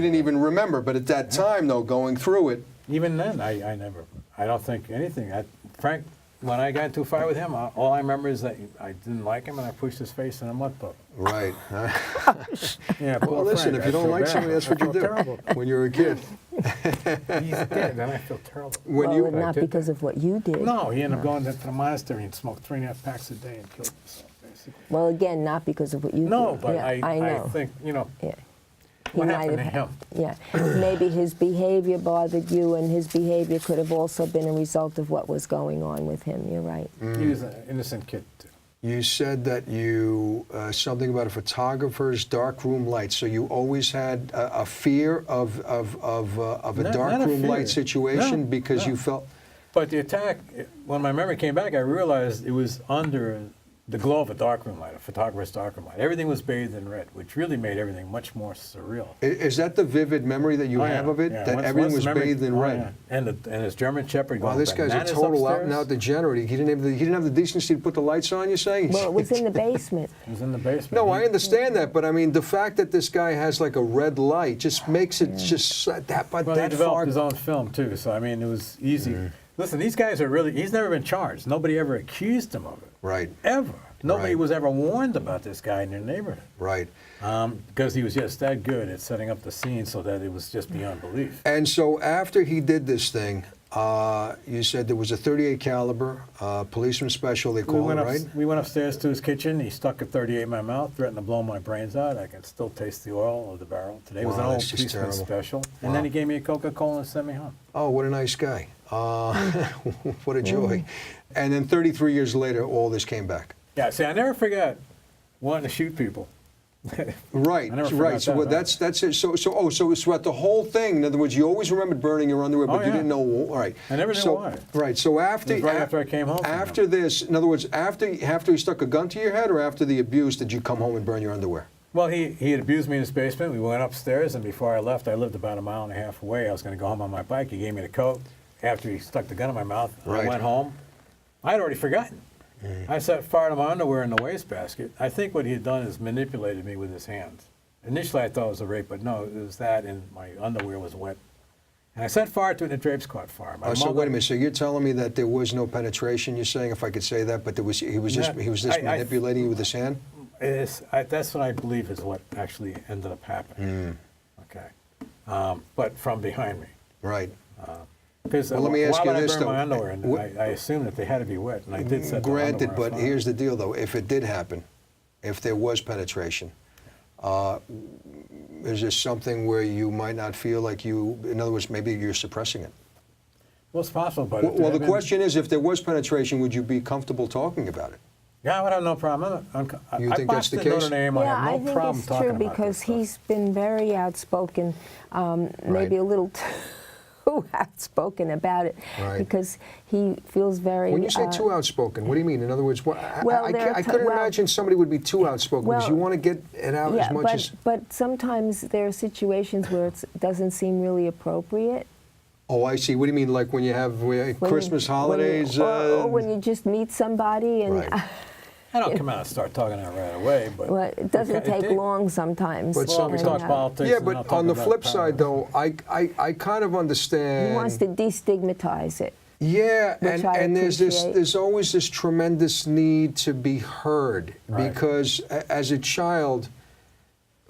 didn't even remember, but at that time, though, going through it... Even then, I don't think anything. Frank, when I got into a fight with him, all I remember is that I didn't like him and I pushed his face in a mud puddle. Right. Yeah, Well, listen, if you don't like somebody, that's what you do terrible. when you're a kid. He's dead, and I feel terrible. Well, not because of what you did. No, he ended up going to the monastery and smoked 3.5 packs a day and killed himself, basically. Well, again, not because of what you No, did. but Yeah, I know. think, Yeah. what He happened might to him? Yeah, maybe his behavior bothered you, and his behavior could have also been a result of what was going on with him. You're right. He was an innocent kid, too. You said that you, something about a photographer's darkroom light, so you always had a fear of a Not a darkroom fear. light situation No, because no. you felt... But the attack, when my memory came back, I realized it was under the glow of a darkroom light, a photographer's darkroom light. Everything was bathed in red, which really made everything much more surreal. Is that the vivid memory that you Oh, have yeah, of it? yeah. That Once everything the was memory- bathed in oh, red? yeah. And his German Shepherd Wow, going this guy's a bananas total upstairs. out-and-out degenerate. He didn't have the decency to put the lights on, you're saying? Well, it was in the basement. He was in the basement. No, I understand that, but I mean, the fact that this guy has like a red light just makes it just that, but Well, he that developed far. his own film, too, so, I mean, it was easy. Listen, these guys are really, he's never been charged. Nobody ever accused him of it. Right, Ever. Nobody Right. was ever warned about this guy in their neighborhood. right. Because he was just that good at setting up the scene so that it was just beyond belief. And so after he did this thing, you said there was a .38 caliber, policeman special, they call it, right? We went upstairs to his kitchen. He stuck a .38 in my mouth, threatened to blow my brains out. I can still taste the oil of the barrel. Today was Wow, an old that's just policeman terrible. special. And Wow. then he gave me a Coca-Cola and sent me home. Oh, what a nice guy. What a joy. And then 33 years later, all this came back. Yeah, see, I never forgot wanting to shoot people. Right, I never right. forgot So that, well, right. that's it. So it's throughout the whole thing. In other words, you always remembered burning your underwear, but Oh, you yeah. didn't know. All right. I never knew so, why. Right. So after It was right after I came home from After this, in other words, after he stuck a gun to your head, or after the abuse, did you come home and burn your underwear? Well, he had abused me in his basement. We went upstairs, and before I left, I lived about 1.5 miles away. I was going to go home on my bike. He gave me the coat. After he stuck the gun in my mouth, Right. I went home. I had already forgotten. I set fire to my underwear in the wastebasket. I think what he had done is manipulated me with his hands. Initially, I thought it was a rape, but no, it was that, and my underwear was wet. And I set fire to it, and the drapes caught fire. My So mother- wait a minute. So you're telling me that there was no penetration? You're saying, if I could say that, but he was just manipulating you with his hand? That's what I believe is what actually ended up happening. Okay, but from behind me. Right. Because Well, let me ask why you would this, I burn though. my underwear? And What- I assumed that they had to be wet, and I did set the Granted, underwear but on fire. here's the deal, though. If it did happen, if there was penetration, is this something where you might not feel like you, in other words, maybe you're suppressing it? Well, it's possible, but Well, the question is, if there was penetration, would you be comfortable talking about it? Yeah, I would have no problem. You I think that's boxed the at case? Notre Dame. I Yeah, I have no think problem it's talking true about because this stuff. he's been very outspoken, maybe a little too outspoken about it, Right. because he feels very. When you say too outspoken, what do you mean? In other words, Well, I couldn't imagine somebody would be too outspoken because you well, want to get it out yeah, as much but, as... but sometimes there are situations where it doesn't seem really appropriate. Oh, I see. What do you mean, like when you have Christmas holidays? Or when you just meet somebody and. Right. I don't come out and start talking out right away, but Well, it doesn't take did. long sometimes. But Well, we sometimes- talk politics. Yeah, and I'll but talk on the about flip power. side, though, I kind of understand... He wants to destigmatize it. Yeah, Which I and appreciate. there's always this tremendous need to be heard, Right. because as a child,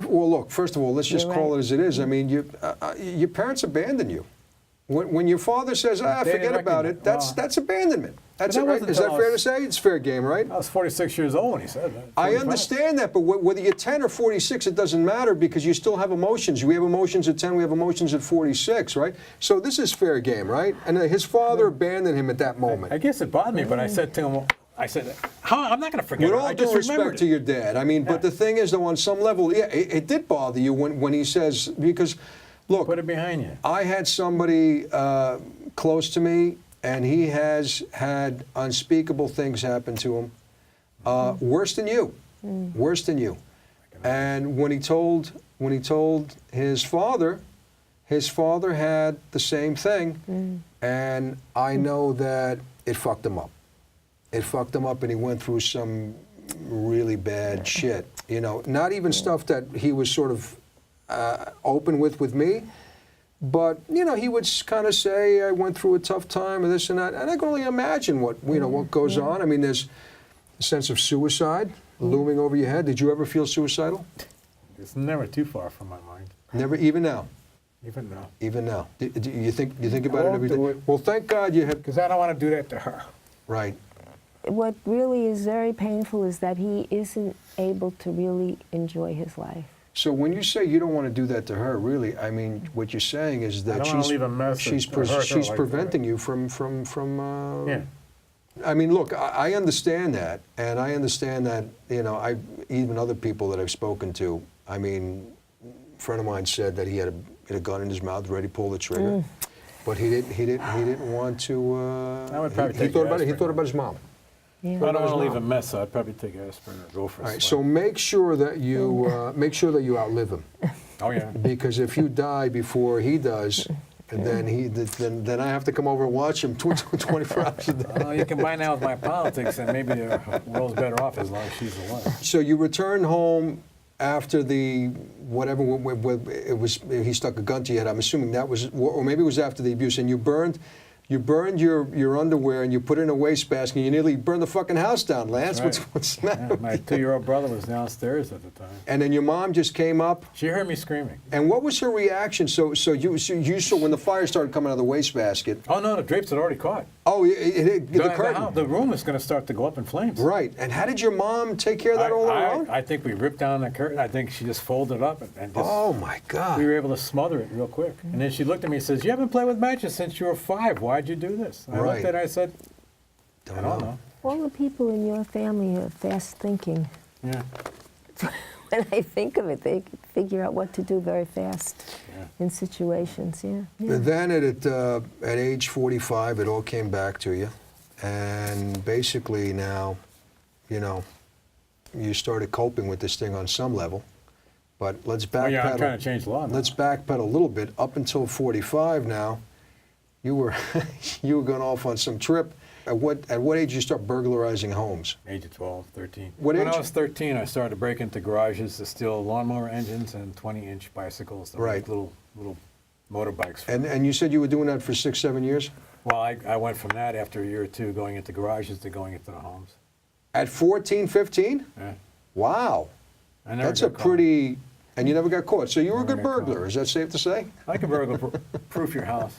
Well, look, first of all, let's just You're call right. it as it is. I mean, your parents abandon you. When your father says, They forget didn't about it, recognize- that's abandonment. That's that it, right? wasn't Is that until I fair to was- say? It's fair game, right? I was 46 years old when he said that. I 45. understand that, but whether you're 10 or 46, it doesn't matter because you still have emotions. We have emotions at 10, we have emotions at 46, right? So this is fair game, right? And his father abandoned him at that moment. I guess it bothered me, but I said to him, I'm not going to forget With it. all I due just remembered respect to it. your dad, I mean, but the thing is, though, on some level, yeah, it did bother you when he says, because, look, Put it behind you. I had somebody close to me, and he has had unspeakable things happen to him, worse than you, worse than you. And when he told his father had the same thing, and I know that it fucked him up. It fucked him up, and he went through some really bad shit. You know, not even stuff that he was sort of open with me. But, you know, he would kind of say, I went through a tough time and this and that. And I can only imagine what goes on. I mean, there's a sense of suicide looming over your head. Did you ever feel suicidal? It's never too far from my mind. Never, even now? Even now. Even now? Do you think about it won't every do day? it. Well, thank God you have... Because I don't want to do that to her. Right. What really is very painful is that he isn't able to really enjoy his life. So when you say you don't want to do that to her, really, I mean, what you're saying is that I don't want to leave a message she's or hurt her she's like preventing that. you from Yeah. I mean, look, I understand that, and I understand that, you know, even other people that I've spoken to, I mean, a friend of mine said that he had a gun in his mouth, ready to pull the trigger, but he didn't want to. I would probably he take thought about it. He aspirin. thought about his mom. Yeah. I don't want to leave a mom. mess, so I'd probably take aspirin or go for a All right, swim. so make sure that you outlive him, Oh, yeah. because if you die before he does, then I have to come over and watch him 24 hours a day. Well, you combine that with my politics, and maybe the world's better off as long as she's alive. So you returned home after the whatever it was. He stuck a gun to your head. I'm assuming that was, or maybe it was after the abuse, and you burned your underwear and you put it in a wastebasket and you nearly burned the fucking house down, Lance. That's What's the matter? Yeah, my 2-year-old brother was downstairs at the time. And then your mom just came up. She heard me screaming. And what was her reaction? So you saw when the fire started coming out of the wastebasket. Oh, no, the drapes had already caught. Oh, the curtain. The room is going to start to go up in flames. Right. And how did your mom take care of that all on her own? I think we ripped down the curtain. I think she just folded it up and just, Oh my God. we were able to smother it real quick. And then she looked at me and says, "You haven't played with matches since you were 5. Why'd you do this?" I Right. looked at her, I said, I don't know. All the people in your family are fast thinking. Yeah. When I think of it, they can figure out what to do very fast Yeah. in situations. Yeah. And then at age 45, it all came back to you. And basically now, you know, you started coping with this thing on some level. But let's backpedal. Oh, yeah, I'm trying to change the law now. Let's backpedal a little bit. Up until 45 now, you were going off on some trip. At what age did you start burglarizing homes? Age of 12, 13. What When age? I was 13, I started to break into garages to steal lawnmower engines and 20-inch bicycles, Right. like little motorbikes. And you said you were doing that for 6, 7 years? Well, I went from that after a year or two going into garages to going into the homes. At 14, 15? Yeah. Wow. I never That's a got caught. pretty... And you never got caught. So you were a Never good got burglar. caught. Is that safe to say? I can burglar-proof your house.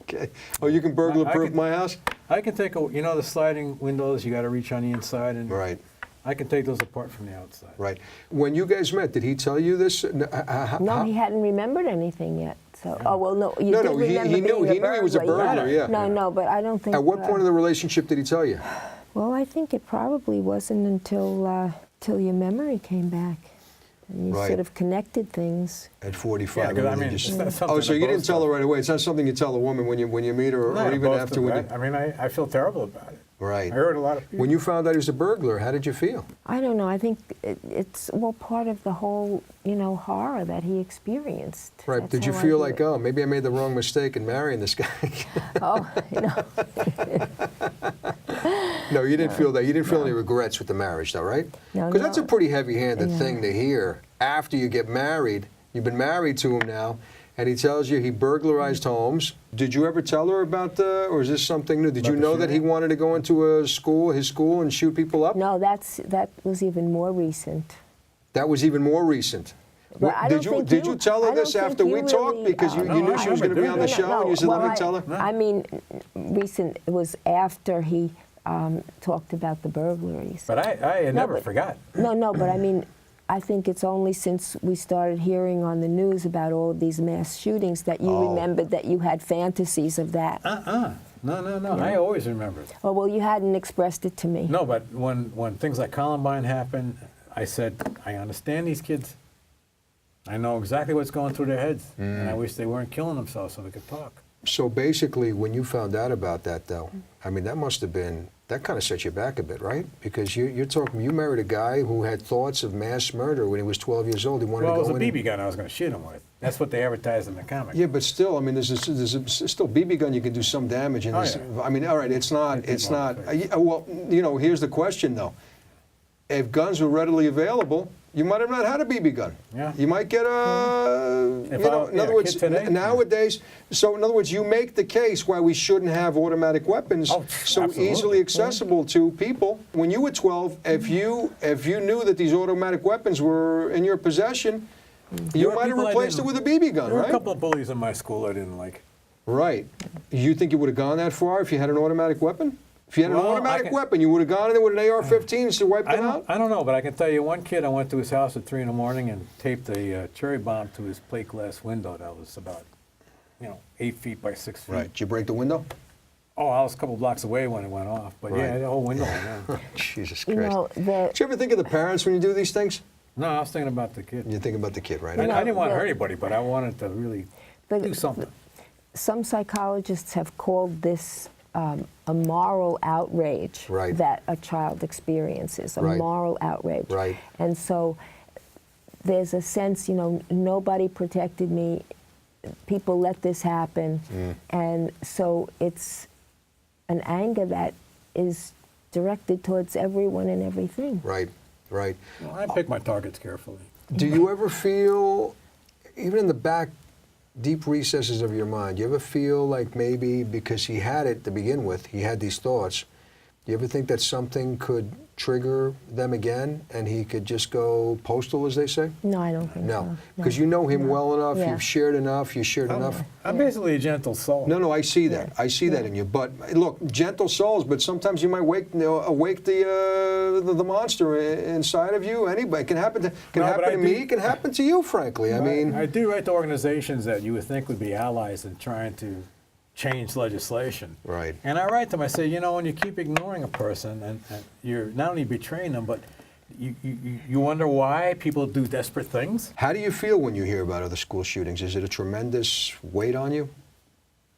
Okay. Oh, you can burglar-proof could- my house? I can take the sliding windows, you got to reach on the inside, and Right. I can take those apart from the outside. Right. When you guys met, did he tell you this? No, he hadn't remembered anything yet. So, oh well, no, you No, did no, he remember knew being a he was a burglar, yeah. No, but I don't think. At what point in the relationship did he tell you? Well, I think it probably wasn't until till your memory came back, and you Right. sort of connected things. At 45. Yeah, because I really mean, just- it's not something oh, so that you didn't both tell her of- right away. It's not something you tell a woman when you meet her, No, or even both after of when you... that. I mean, I feel terrible about it. Right. I hurt a lot of people. When you found out he was a burglar, how did you feel? I don't know. I think it's part of the whole horror that he experienced. Right. That's Did you how I feel view like, it. oh, maybe I made the wrong mistake in marrying this guy? Oh, No, you didn't feel that. You didn't feel any regrets with the marriage, though, right? No, Because that's a no. pretty heavy-handed Yeah. thing to hear after you get married. You've been married to him now, and he tells you he burglarized homes. Did you ever tell her about or is this something new? Did you About the know that he shooting? wanted to go into his school, and shoot people up? No, that was even more recent. That was even more recent. But I don't think Did you tell I her this don't think after we you talked? really, Because you no, knew I she was going to be on the remember show, and you said, well, let me tell her? I mean, it was after he talked about the burglaries. But I never but- forgot. No, but I mean, I think it's only since we started hearing on the news about all of these mass shootings that you remembered that you had fantasies of that. No. I always remembered. Oh, well, you hadn't expressed it to me. No, but when things like Columbine happened, I said, I understand these kids. I know exactly what's going through their heads, and I wish they weren't killing themselves so we could talk. So basically, when you found out about that, though, I mean, that must have been, that kind of set you back a bit, right? Because you're talking, you married a guy who had thoughts of mass murder when he was 12 years old. He wanted Well, to it go was a in. BB gun I was going to shoot him with. That's what they advertised in the comic. Yeah, but still, I mean, there's still BB gun. You can do some damage. And I mean, all right, it's not. Well, you know, here's the question though. If guns were readily available, you might have not had a BB gun. Yeah. You might get a. If You know, in other words, kid today? nowadays. So in other words, you make the case why we shouldn't have automatic weapons Oh, so absolutely. easily accessible to people. When you were 12, if you knew that these automatic weapons were in your possession, you were might have people I replaced it didn't- with a BB gun, There were right? a couple of bullies in my school I didn't like. Right. You think you would have gone that far if you had an automatic weapon? If you had an Well, automatic I can- weapon, you would have gone in there with an AR-15 to wipe them out? I don't know, but I can tell you one kid, I went to his house at 3 in the morning and taped a cherry bomb to his plate glass window that was about, 8 feet by 6 feet. Right. Did you break the window? Oh, I was a couple blocks away when it went off, but yeah, Right. the whole window went out. Jesus Christ. You know, Did you ever think of the parents when you do these things? No, I was thinking about the kid. You think about the kid, right? You know, I didn't want to the- hurt anybody, but I wanted to really But do something. some psychologists have called this a moral outrage Right. that a child experiences, a Right. moral outrage. Right. And so there's a sense, nobody protected me, people let this happen, and so it's an anger that is directed towards everyone and everything. Right, right. Well, I pick my targets carefully. Do you ever feel, even in the back deep recesses of your mind, you ever feel like maybe because he had it to begin with, he had these thoughts, do you ever think that something could trigger them again and he could just go postal, as they say? No, I don't think so. No, because you know him well enough, Yeah. you've shared enough, you shared enough. I'm basically a gentle soul. No, I see that. I see that in you. But look, gentle souls. But sometimes you might awake the monster inside of you. Anybody, it can happen to No, but I me. do- It can happen to you. Frankly, I mean, I do write to organizations that you would think would be allies in trying to change legislation. Right. And I write them, I say, when you keep ignoring a person and you're not only betraying them, but you wonder why people do desperate things. how do you feel when you hear about other school shootings? Is it a tremendous weight on you,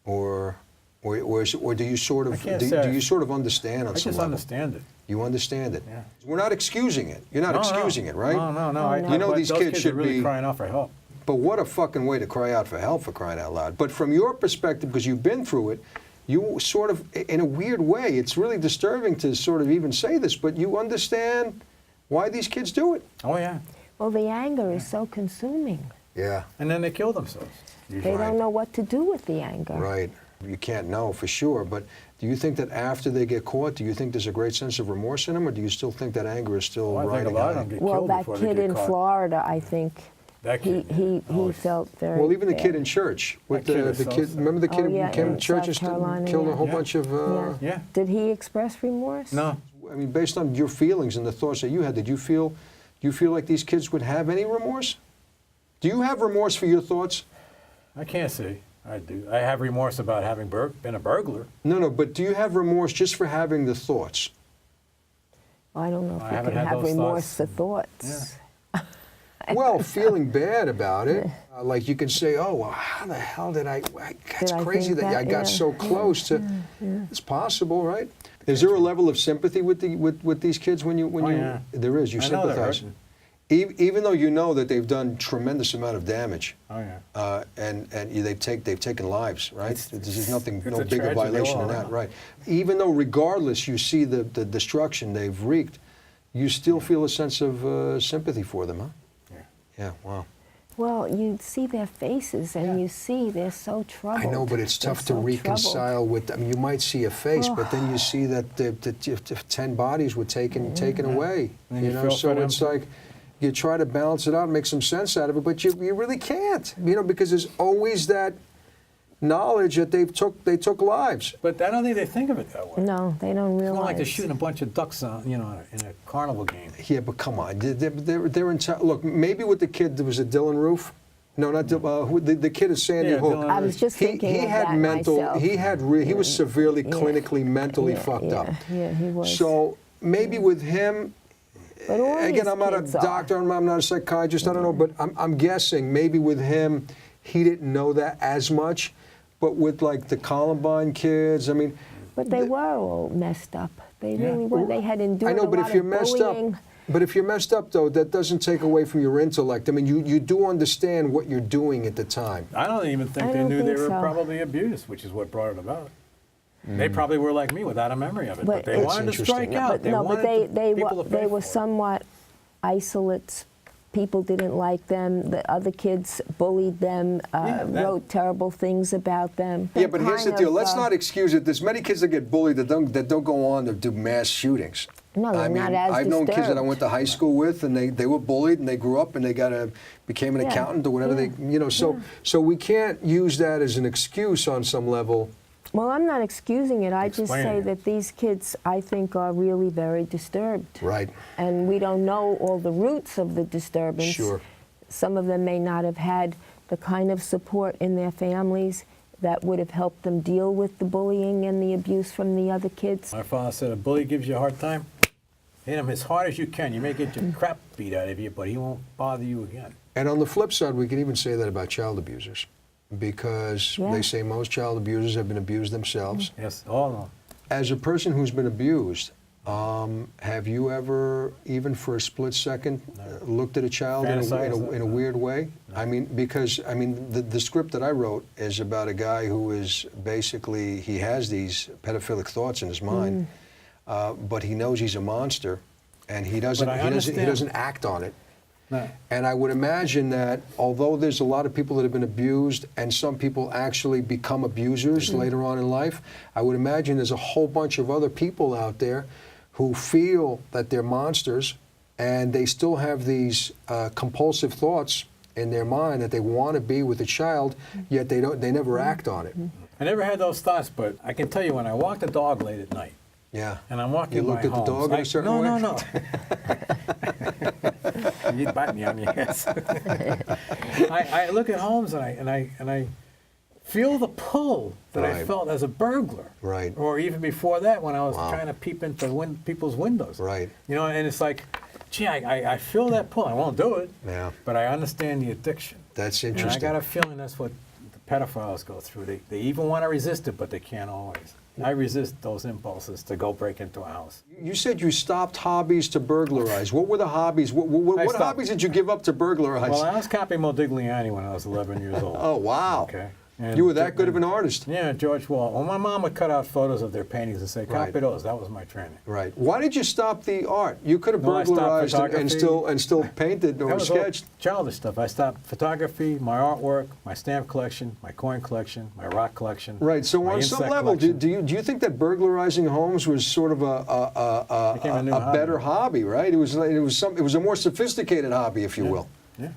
or do you sort of I can't say do you sort of understand on I some just level? understand it. You understand it. Yeah. We're not excusing it. You're not No, excusing it, right? No. You know but these those kids are should really be crying out for help. But what a fucking way to cry out for help, for crying out loud. But from your perspective, because you've been through it, you sort of, in a weird way, it's really disturbing to sort of even say this, but you understand why these kids do it. Oh, yeah. Well, the anger is so consuming. Yeah, And then they kill themselves. They don't know what to do with the anger. right. You can't know for sure, but do you think that after they get caught, do you think there's a great sense of remorse in them, or do you still think that anger is still Well, I think a riding lot of high? them get Well, killed that before they kid get in caught. Florida, I think, That kid, he oh, felt very Well, even the kid bad. in church, with That kid the is so kid, sad. remember the kid Oh, yeah, who came in to church South and Carolina, killed a yeah. whole Yeah. bunch of... Yeah. Did he express remorse? No. I mean, based on your feelings and the thoughts that you had, do you feel like these kids would have any remorse? Do you have remorse for your thoughts? I can't say I do. I have remorse about having been a burglar. No, but do you have remorse just for having the thoughts? I don't know if I you haven't can had have those remorse thoughts. for thoughts. Well, feeling bad about it. Like you can say, oh, well, how the hell did I that's Did I crazy think that that? I got Yeah, so close to, it's possible, right? Is there a level of sympathy with these kids when you, Oh, yeah. there is, you I know they're sympathize? hurting. Even though you know that they've done tremendous amount of damage, Oh, yeah. and they've taken lives, right? There's nothing, it's no a bigger tragedy violation all than that, around. right? Even though, regardless, you see the destruction they've wreaked, you still feel a sense of sympathy for them, huh? Yeah. Yeah, wow. Well, you see their faces and you see they're so troubled. I know, but it's tough to They're so reconcile with. I mean, you might see a face, but then you see that the 10 bodies were taken away. And You you know, feel so for them it's too. like, you try to balance it out and make some sense out of it, but you really can't, because there's always that knowledge that they took lives. But I don't think they think of it that way. No, they don't realize. It's not like they're shooting a bunch of ducks on, in a carnival game. Yeah, but come on, they're in look, maybe with the kid, there was a Dylan Roof. No, not Dylan, the kid is Sandy Yeah, Hook. Dylan I was just thinking he of had that mental. myself. He was severely clinically mentally fucked up. Yeah, he was. So maybe with him, But all again, these I'm not a kids are. doctor, I'm not a psychiatrist, I don't know, but I'm guessing maybe with him, he didn't know that as much. But with like the Columbine kids, I mean. But they were all messed up. They really were. They had endured I know, but a lot if you're of messed bullying. up, but if you're messed up though, that doesn't take away from your intellect. I mean, you do understand what you're doing at the time. I don't even think I they don't knew they think were so. probably abused, which is what brought it about. They probably were like me without a memory of it, but But they That's wanted to interesting. strike out. But no, but wanted they people to pay were for it. somewhat isolates. People didn't like them. The other kids bullied them, that- wrote terrible things about them. Yeah, but here's the Kind deal. of, Let's not excuse it. There's many kids that get bullied that don't go on to do mass shootings. No, they're I mean, not as I've known kids that I disturbed. went to high school with, and they were bullied, and they grew up, and they became an Yeah, accountant or whatever yeah, So we can't use that as an excuse on some level. Well, I'm not excusing it. I just Explaining say it. that these kids, I think, are really very disturbed. Right. And we don't know all the roots of the disturbance. Sure. Some of them may not have had the kind of support in their families that would have helped them deal with the bullying and the abuse from the other kids. My father said, a bully gives you a hard time, hit him as hard as you can. You may get your crap beat out of you, but he won't bother you again. And on the flip side, we can even say that about child abusers, because Yeah. they say most child abusers have been abused themselves. Yes, all of them. As a person who's been abused, have you ever, even for a split second, looked at a child in a weird way? No. I mean, because the script that I wrote is about a guy who is basically, he has these pedophilic thoughts in his mind, but he knows he's a monster, and he doesn't act on it. No. And I would imagine that although there's a lot of people that have been abused and some people actually become abusers later on in life, I would imagine there's a whole bunch of other people out there who feel that they're monsters and they still have these compulsive thoughts in their mind that they want to be with a child, yet they never act on it. I never had those thoughts, but I can tell you when I walk the dog late at night, Yeah. and I'm walking You my looked at the homes, dog in a certain way? No. You'd bite me on the ass. I look at homes and I feel the pull that I Right. felt as a burglar. Right. Or even before that when I was Wow. trying to peep into people's windows. Right. And it's like, gee, I feel that pull. I won't do it. Yeah. But I understand the addiction. That's And I interesting. got a feeling that's what the pedophiles go through. They even want to resist it, but they can't always. I resist those impulses to go break into a house. You said you stopped hobbies to burglarize. What were the hobbies? What stopped. hobbies did you give up to burglarize? Well, I was copying Modigliani when I was 11 years old. Oh, wow. Okay. And You were that good of an artist. Yeah, George Wall. Well, my mom would cut out photos of their paintings and say, copy Right. those. That was my training. Right. Why did you stop the art? You could have No, I stopped burglarized and photography. still painted That or was all sketched. childish stuff. I stopped photography, my artwork, my stamp collection, my coin collection, my rock collection. Right. So my on some insect level, collection. do you think that burglarizing homes was sort of Became a new a better hobby? Right. It was a more sophisticated hobby, if you will. Yeah.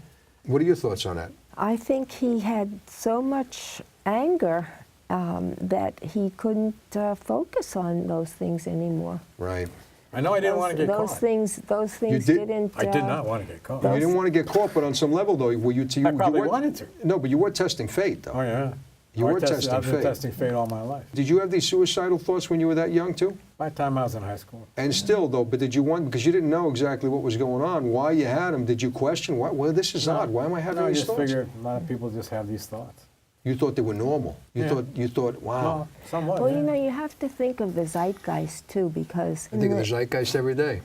What are your thoughts on that? I think he had so much anger that he couldn't focus on those things anymore. Right. I know I didn't want to get those caught. those things did? didn't. I did not want to get caught. You didn't want to get caught, but on some level, though, were you? I probably weren't- wanted to. No, but you were testing fate, though. Oh, yeah. You were testing I've been fate. testing fate all my life. Did you have these suicidal thoughts when you were that young, too? By the time I was in high school. And still, though, but did you want, because you didn't know exactly what was going on, why you had them, did you question, well, this is odd, why am I having No, I these just thoughts? figured a lot of people just have these thoughts. You thought they were normal. You Yeah. thought, wow. Well, somewhat. Well, yeah. you know, you have to think of the zeitgeist too, because I think of the zeitgeist every day.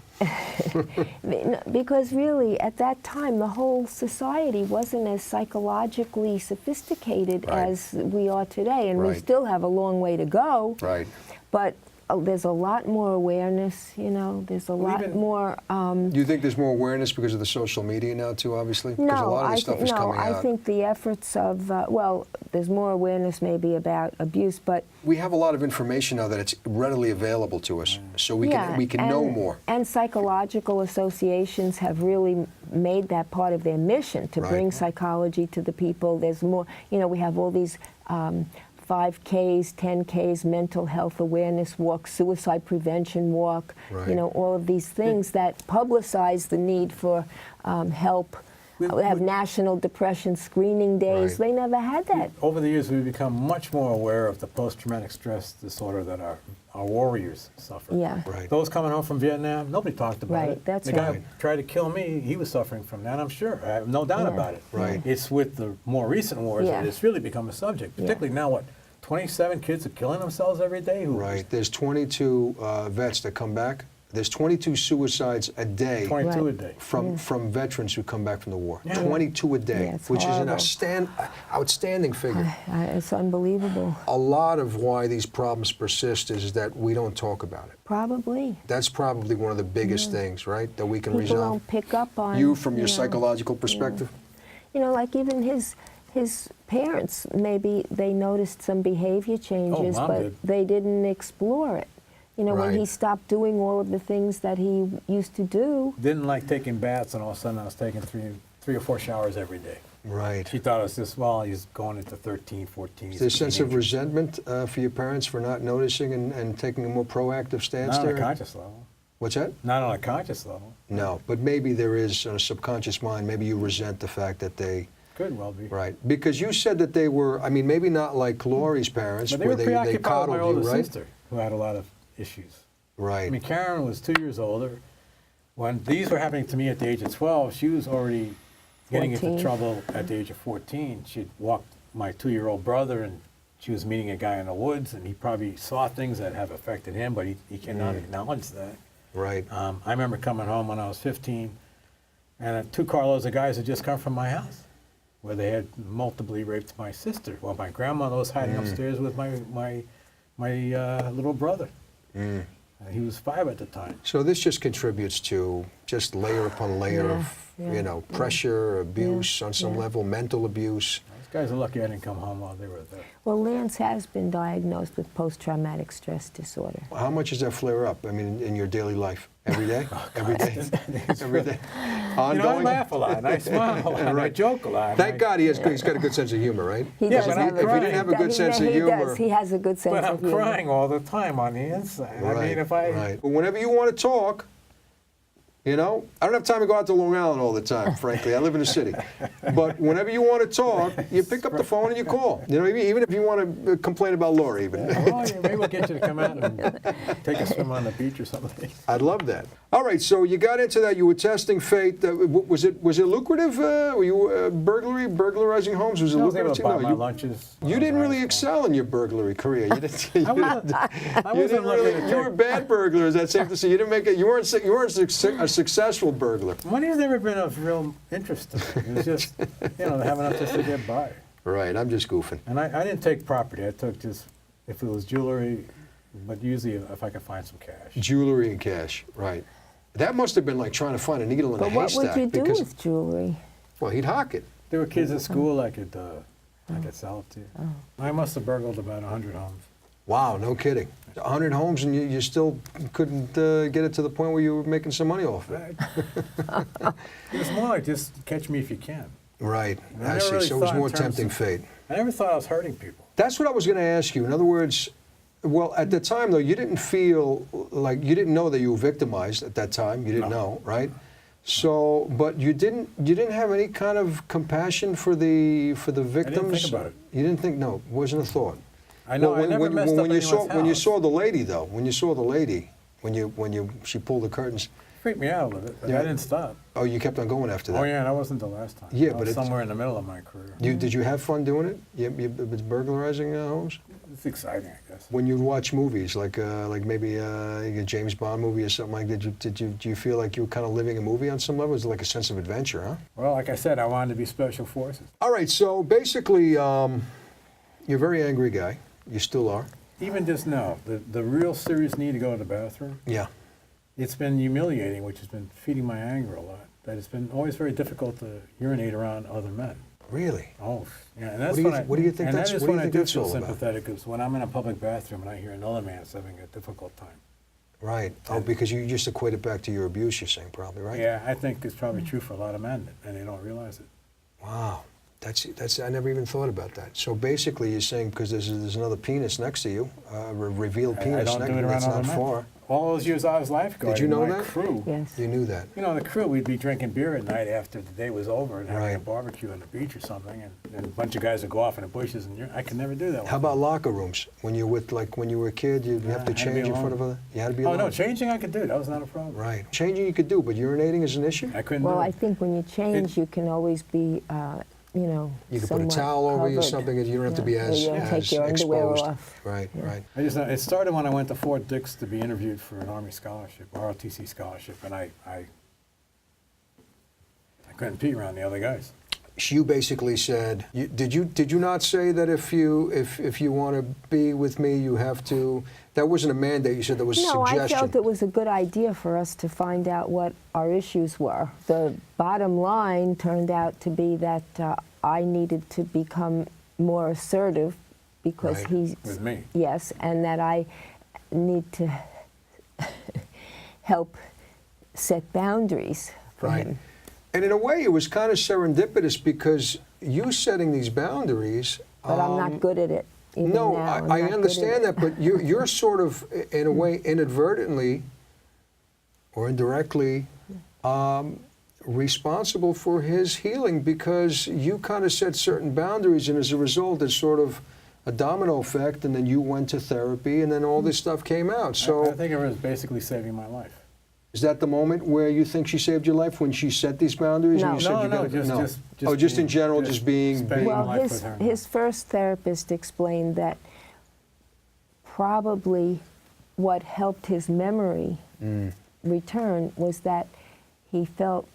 because really at that time the whole society wasn't as psychologically sophisticated Right. as we are today, and we Right. still have a long way to go. Right. But there's a lot more awareness, you know, there's a lot even- more... Do you think there's more awareness because of the social media now, too, obviously? Because a No, lot of this stuff is coming I out. think the efforts of, well, there's more awareness maybe about abuse, but We have a lot of information now that it's readily available to us, so we can know more. And psychological associations have really made that part of their mission to Right. bring psychology to the people. There's more, you know, we have all these 5Ks, 10Ks, mental health awareness walk, suicide prevention walk, Right. you know, all of these things that publicize the need for help. We have National Depression Screening Days. Right. They never had that. Over the years, we've become much more aware of the post-traumatic stress disorder that our warriors suffer. Yeah. Right. Those coming home from Vietnam, nobody talked about Right, it. that's the guy right. who tried to kill me, he was suffering from that, I'm sure. I have no doubt Yeah. about it. Right. It's with the more recent wars Yeah. that it's really become a subject, particularly now, 27 kids are killing themselves every day? Right. There's 22 vets that come back. There's 22 suicides a day 22 a Right. day. from veterans who come back from the war. Yeah. 22 a day, Yeah, it's which is an horrible. outstanding figure. It's unbelievable. A lot of why these problems persist is that we don't talk about it. Probably. That's probably one of the biggest things, right, that we can People resolve. don't pick up on You, from your know, psychological perspective? You know, like even his parents, maybe they noticed some behavior changes, Mom but did. they didn't explore it. You know, when he Right. stopped doing all of the things that he used to do. Didn't like taking baths, and all of a sudden I was taking three or four showers every day. Right. She thought it was just, well, he's going into 13, 14. Is there a sense of resentment for your parents for not noticing and taking a more proactive stance Not on there? a conscious level. What's that? Not on a conscious level. No, but maybe there is on a subconscious mind, maybe you resent the fact that they, Could well be. right, because you said that they were, I mean, maybe not like Laurie's parents, But they where were they preoccupied with coddled my you, older right? sister, who had a lot of issues. Right. I mean, Karen was 2 years older. When these were happening to me at the age of 12, she was already getting into 14. trouble at the age of 14. She'd walked my 2-year-old brother, and she was meeting a guy in the woods, and he probably saw things that have affected him, but he cannot acknowledge that. Right. I remember coming home when I was 15, and 2 carloads of guys had just come from my house, where they had multiply raped my sister. Well, my grandmother was hiding upstairs with my little brother. He was 5 at the time. So this just contributes to just layer upon layer Yeah, of, yeah, you know, pressure, abuse on some yeah. level, mental abuse. These guys are lucky I didn't come home while they were there. Well, Lance has been diagnosed with post-traumatic stress disorder. How much does that flare up, I mean, in your daily life? Every day? Every day? Every day? You know, I Ongoing? laugh a lot, and I smile a lot, and I Right. joke a lot. Thank God he's got a good sense of humor, right? He Yeah, does but have if he didn't have a good sense of he humor- does. He has a good sense But I'm of humor. crying all the time on the inside. I mean, if I... Right. But whenever you want to talk, you know, I don't have time to go out to Long Island all the time, frankly. I live in the city. But whenever you want to talk, you pick up the phone and you call. You know, even if you want to complain about Laurie, even. Oh, yeah, maybe we'll get you to come out and take a swim on the beach or something. I'd love that. All right, so you got into that. You were testing fate. Was it lucrative? Were you burglarizing homes? Was it I was able lucrative? to buy No, my you, lunches. you didn't really excel in your burglary career. You didn't. You I wasn't, I you wasn't didn't looking really. to You were a bad burglar. Is that safe to say? You didn't make it. You weren't a successful burglar. Money's never been of real interest to me. It was just, you know, having enough just to get by. Right. I'm just goofing. And I didn't take property. I took just, if it was jewelry, but usually if I could find some cash. Jewelry and cash. Right. That must have been like trying to find a needle in a But what haystack. would you do because, with jewelry? well, he'd hock it. There were kids at school I could sell it to. I must have burgled about 100 homes. Wow. No kidding. 100 homes and you still couldn't get it to the point where you were making some money off it. It was more like just catch me if you can. Right. I I never see. really So it was thought in more terms tempting of- fate. I never thought I was hurting people. That's what I was going to ask you. In other words, well, at the time, though, you didn't feel like you didn't know that you were victimized at that time. You didn't know, right? So, but you didn't have any kind of compassion for the victims. think about it. You didn't think, no, it wasn't a thought. I know, I never messed up when you saw anyone's when you house. saw the lady though, she pulled the curtains. Freaked me out a little bit, but Yeah. I didn't stop. Oh, you kept on going after that. Oh yeah, that wasn't the last time. Yeah, I but was it's- somewhere in the middle of my career. Did you have fun doing it? You was burglarizing homes? It's exciting, I guess. When you'd watch movies, like maybe a James Bond movie or something like that, do you feel like you were kind of living a movie on some level? Is it like a sense of adventure, huh? Well, like I said, I wanted to be special forces. All right, so basically, you're a very angry guy. You still are. even just now, the real serious need to go to the bathroom, Yeah. it's been humiliating, which has been feeding my anger a lot. That it's been always very difficult to urinate around other men. Really? Oh, yeah, and that's What do you when what do you think and that's- that is what do you when I think do that's feel all about? sympathetic, is when I'm in a public bathroom and I hear another man's having a difficult time. Right. Oh, because you just equate it back to your abuse, you're saying, probably, right? Yeah, I think it's probably true for a lot of men, and they don't realize it. Wow. That's I never even thought about that. So basically, you're saying because there's another penis next to you, a revealed I penis don't do it around that's other not men. far. All those years I was lifeguard, Did you know my that? crew, Yes. You knew that. you know, the crew, we'd be drinking beer at night after the day was over and having a Right. barbecue on the beach or something, and a bunch of guys would go off in the bushes, and I could never do that. How about locker rooms? When you're with, like, when you were a kid, you'd Yeah, have to had to be change in front alone. of other. You had to be Oh, alone. no, changing I could do. That was not a problem. Right. Changing you could do, but urinating is an issue. I couldn't Well, do I it. think when you change, you can always be, you know, You could put a somewhat towel over you or covered. something, and you don't have to be Yeah, as you don't as take your underwear exposed. off. Right. Yeah. Right. I just know it started when I went to Fort Dix to be interviewed for an Army scholarship, ROTC scholarship, and I couldn't pee around the other guys. You basically said, did you not say that if you want to be with me, you have to? That wasn't a mandate. You said that was a No, suggestion. I felt it was a good idea for us to find out what our issues were. The bottom line turned out to be that I needed to become more assertive because Right. he's With me. Yes, and that I need to help set boundaries for Right. him. And in a way, it was kind of serendipitous because you setting these boundaries. But I'm not good at it. Even No, now, I'm I not good at understand it. that, but you're sort of, in a way, inadvertently or indirectly responsible for his healing because you kind of set certain boundaries, and as a result, it's sort of a domino effect, and then you went to therapy, and then all this stuff came out. So I think it was basically saving my life. is that the moment where you think she saved your life, when she set these boundaries? No. And you said No, you no, gotta, just oh, just in being- general, just being. spending Well, life his, with her. his first therapist explained that probably what helped his memory return was that he felt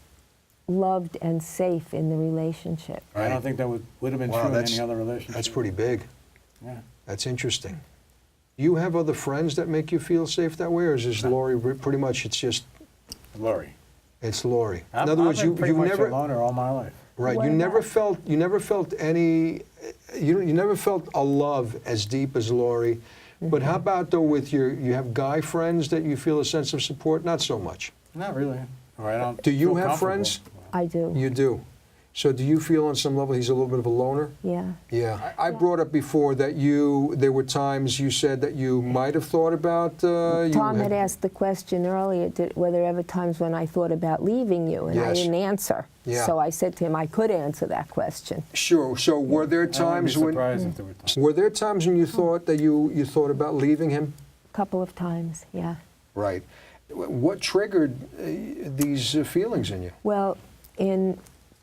loved and safe in the relationship. I don't think that would have been Wow, true in that's- any other relationship. That's pretty big. Yeah. That's interesting. You have other friends that make you feel safe that way, or is this Lori? Pretty much, it's just Lori. it's Lori. I've, In other words, I've been pretty you much never a loner all my life. right. What You never about- felt any. You never felt a love as deep as Lori. But how about though with you have guy friends that you feel a sense of support? Not so much. Not really. Or I don't Do you feel have comfortable. friends? I do. You do. So do you feel on some level he's a little bit of a loner? Yeah. Yeah. I brought up before that there were times you said that you might have thought about. Tom had asked the question earlier, were there ever times when I thought about leaving you? And I Yes. didn't answer. Yeah. So I said to him, I could answer that question. Sure. So were there I wouldn't be times when surprised if there were times. were there times when you thought that you thought about leaving him? A couple of times, yeah. Right. What triggered these feelings in you? Well, in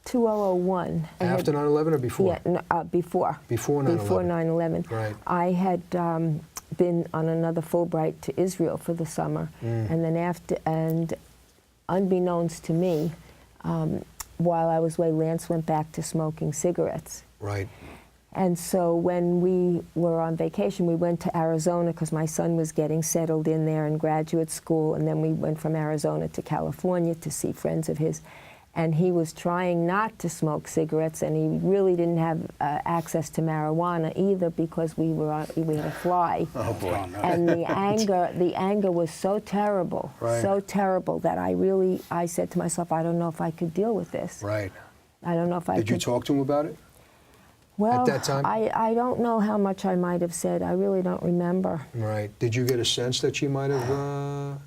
2001. I had- After 9/11 or before? Yeah, before. Before 9/11. Before 9/11. Right. I had been on another Fulbright to Israel for the summer, and then unbeknownst to me, while I was away, Lance went back to smoking cigarettes. Right. And so when we were on vacation, we went to Arizona because my son was getting settled in there in graduate school, and then we went from Arizona to California to see friends of his. And he was trying not to smoke cigarettes, and he really didn't have access to marijuana either because we had a fly. Oh boy. And the anger was so terrible, Right. so terrible that I said to myself, I don't know if I could deal with this. Right. I don't know if I Did could. you talk to him about it? Well, that time? I don't know how much I might have said. I really don't remember. Right. Did you get a sense that she might have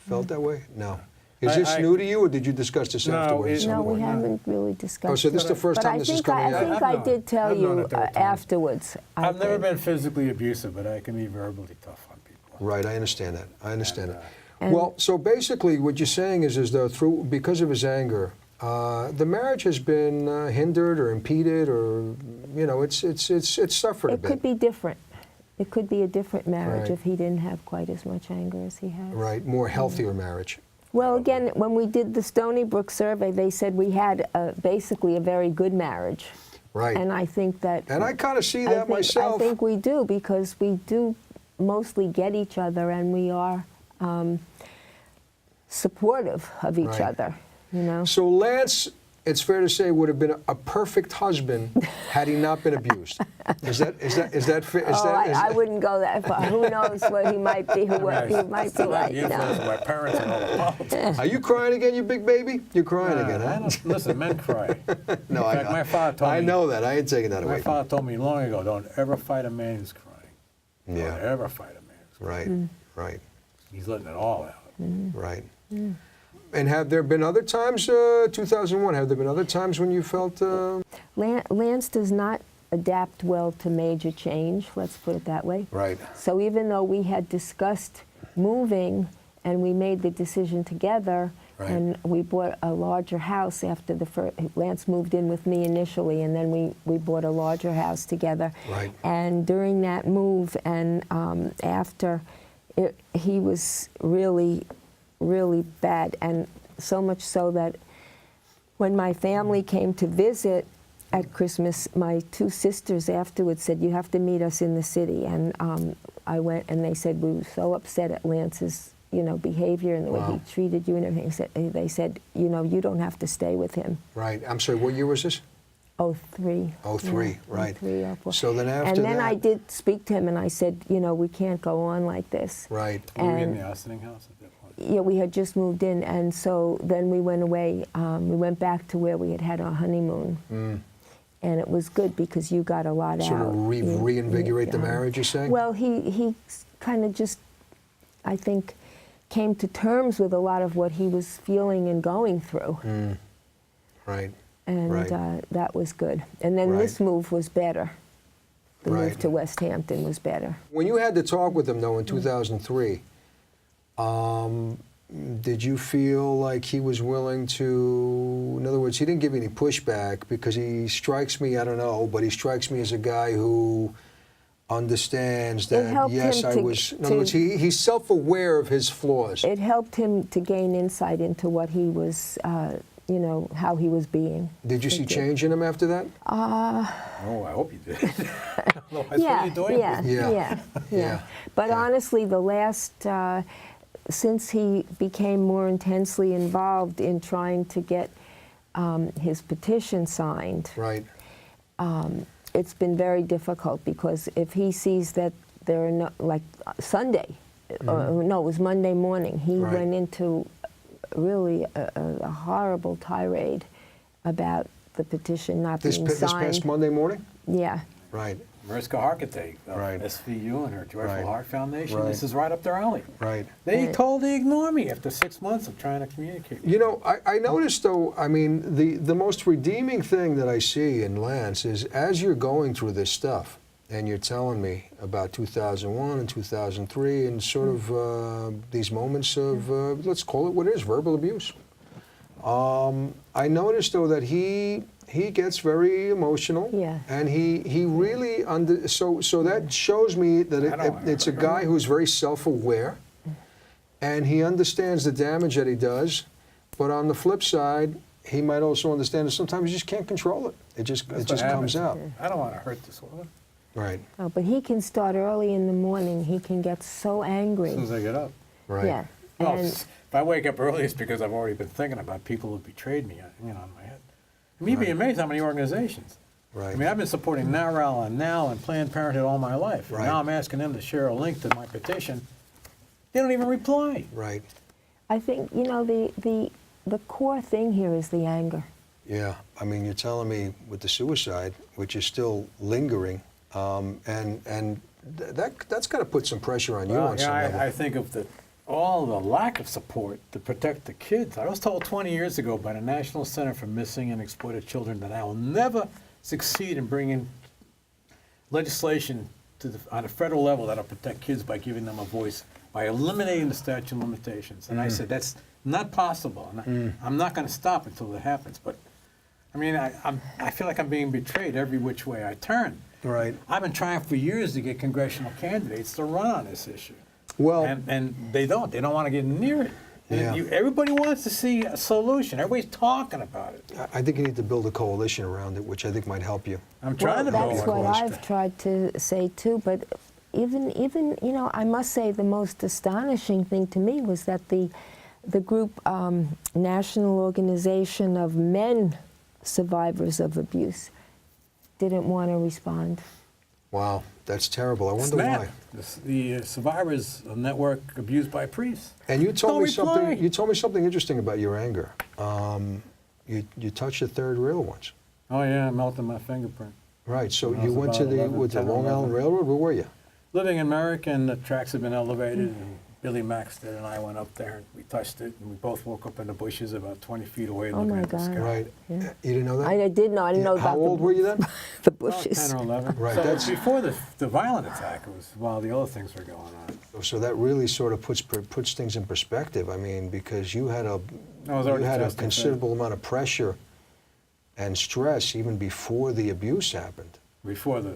felt that way? No. Is I- this I- new to you, or did you discuss this No, afterwards? No, we no. haven't really discussed Oh, so this is the first but time I this is think coming I out? think I've I did tell I've known you that there were times. afterwards. I I've never think. been physically abusive, but I can be verbally tough on people. Right, I understand that. I understand it. And- Well, so basically, what you're saying is though because of his anger, the marriage has been hindered or impeded, or it's suffered a It bit. could be different. It could be a different marriage Right. if he didn't have quite as much anger as he has. Right, more healthier marriage. Well, again, when we did the Stony Brook survey, they said we had basically a very good marriage. Right. And I think that. And I kind of see that myself. I think we do because we do mostly get each other, and we are supportive of each Right. other, you know. So Lance, it's fair to say, would have been a perfect husband had he not been abused. Is that fair? I wouldn't go that far. Who knows what he might be, what he might be like. The influence of my parents and all the politics. Are you crying again, you big baby? You're crying again, I huh? don't, listen, men cry. No, In fact, my father told me. I know that. I ain't taking that My away. father told me long ago, don't ever fight a man who's crying. Yeah. Don't ever fight a man who's crying. Right, right, He's letting it all out. right. And have there been other times, 2001, have there been other times when you felt... Lance does not adapt well to major change, let's put it that way. Right. So even though we had discussed moving and we made the decision together, Right. and we bought a larger house after the first, Lance moved in with me initially, and then we bought a larger house together. Right. And during that move and after, he was really, really bad, and so much so that when my family came to visit at Christmas, my two sisters afterwards said, "You have to meet us in the city." And I went, and they said, "We were so upset at Lance's, behavior and the way he treated you and everything." They said, "You don't have to stay with him." Right. I'm sorry, what year was this? 03. 03, right. 03, 04. So then after and then that... I did speak to him, and I said, we can't go on like this. Right. Were we in And- the Austining house at that point? Yeah, we had just moved in, and so then we went away. We went back to where we had our honeymoon, and it was good because you got a lot Sort out. of reinvigorate the marriage, you're saying? Well, he kind of just, I think, came to terms with a lot of what he was feeling and going through, Right. and Right. that was good. And then this Right. move was better. The Right. move to West Hampton was better. When you had to talk with him, though, in 2003, did you feel like he was willing to, in other words, he didn't give any pushback, because he strikes me, I don't know, but he strikes me as a guy who understands that, helped yes, him I to- was, in other words, he's self-aware of his flaws. It helped him to gain insight into what he was, how he was being. Did you see It did. change in him after that? Oh, I hope you did. Otherwise, what are you doing? Yeah. Yeah. But honestly, the last, since he became more intensely involved in trying to get his petition signed, Right. it's been very difficult, because if he sees that there are no, like Sunday, no, it was Monday morning, he Right. went into really a horrible tirade about the petition not This being this signed. past Monday morning? Yeah. Right. Mariska Hargitay of Right. SVU and her Joyful Right. Heart Foundation. Right. This is right up their alley. Right. They Right. totally ignore me after 6 months of trying to communicate. You know, I noticed, though, I mean, the most redeeming thing that I see in Lance is, as you're going through this stuff, and you're telling me about 2001 and 2003 and sort of these moments of, let's call it what it is, verbal abuse. I noticed, though, that he gets very emotional. Yeah. And he really, so that shows me that it's a guy who's very self-aware, and he understands the damage that he does, but on the flip side, he might also understand that sometimes you just can't control it. It just comes out. I don't want to hurt this woman. Right. Oh, but he can start early in the morning. He can get so angry. As soon as I get up. Right. Yeah. Well, And if I wake up early, it's because I've already been thinking about people who betrayed me, in my head. And you'd be amazed how many organizations. Right. I mean, I've been supporting NARAL and NOW and Planned Parenthood all my life. Right. Now I'm asking them to share a link to my petition. They don't even reply. Right. I think, the core thing here is the anger. Yeah. I mean, you're telling me with the suicide, which is still lingering, and that's got to put some pressure on you Well, on some level. I think of all the lack of support to protect the kids. I was told 20 years ago by the National Center for Missing and Exploited Children that I will never succeed in bringing legislation on a federal level that'll protect kids by giving them a voice, by eliminating the statute of limitations. And I said, that's not possible. And I'm not going to stop until it happens. But, I mean, I feel like I'm being betrayed every which way I turn. Right. I've been trying for years to get congressional candidates to run on this issue. Well, And they don't. They don't want to get near it. Yeah. Everybody wants to see a solution. Everybody's talking about it. I think you need to build a coalition around it, which I think might help you. I'm trying to Well, build that's one. what I've tried to say too, but even you know, I must say the most astonishing thing to me was that the group National Organization of Men Survivors of Abuse didn't want to respond. Wow, that's terrible. I wonder SNAP, why. the Survivors Network Abused by Priests. And you told Don't me something. reply. You told me something interesting about your anger. You touched the third rail once. Oh yeah, I melted my fingerprint. Right. So When I you was went to about the 11, with the 10 or Long 11. Island Railroad. Where were you? Living in America, and the tracks had been elevated, and Billy Maxted and I went up there, and we touched it, and we both woke up in the bushes about 20 feet away Oh looking my at the God. sky. Right. Yeah. You didn't know that? I did know. I didn't know How about old the, were you then? the About bushes. 10 or 11. Right, So that's- before the violent attack, it was while the other things were going on. So that really sort of puts things in perspective. I mean, because you had a I was already testing for it. considerable amount of pressure and stress even before the abuse happened. Before the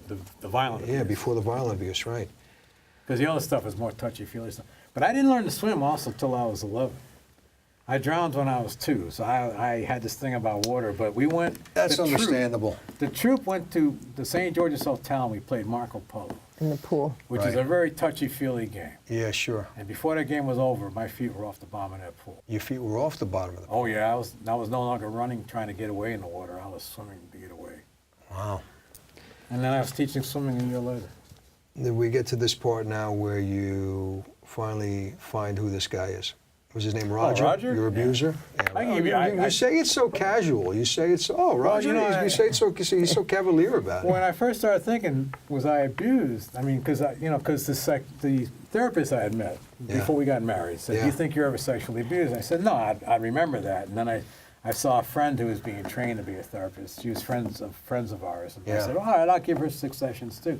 violent Yeah, before the violent abuse, right? Because the other stuff is more touchy-feely stuff. But I didn't learn to swim also till I was 11. I drowned when I was 2, so I had this thing about water. But we went. That's the troop- understandable. The troop went to the St. George's Hotel, and we played Marco Polo, In the pool. which is Right. a very touchy-feely game. Yeah, sure. And before that game was over, my feet were off the bottom of that pool. Your feet were off the bottom of the. Oh yeah, I was no longer running, trying to get away in the water. I was swimming to get away. Wow. And then I was teaching swimming a year later. Then we get to this part now where you finally find who this guy is. Was his name Roger? Roger? Your Yeah. abuser? Yeah. I can give you- I- you say it so casual. You say it's, oh, Roger. you know, you say it so, he's so cavalier about it. When I first started thinking, was I abused? I mean, because the therapist I had met Yeah. before we got married said, Yeah. "Do you think you're ever sexually abused?" And I said, "No, I remember that." And then I saw a friend who was being trained to be a therapist. She was friends of ours, and I Yeah. said, "All right, I'll give her 6 sessions too."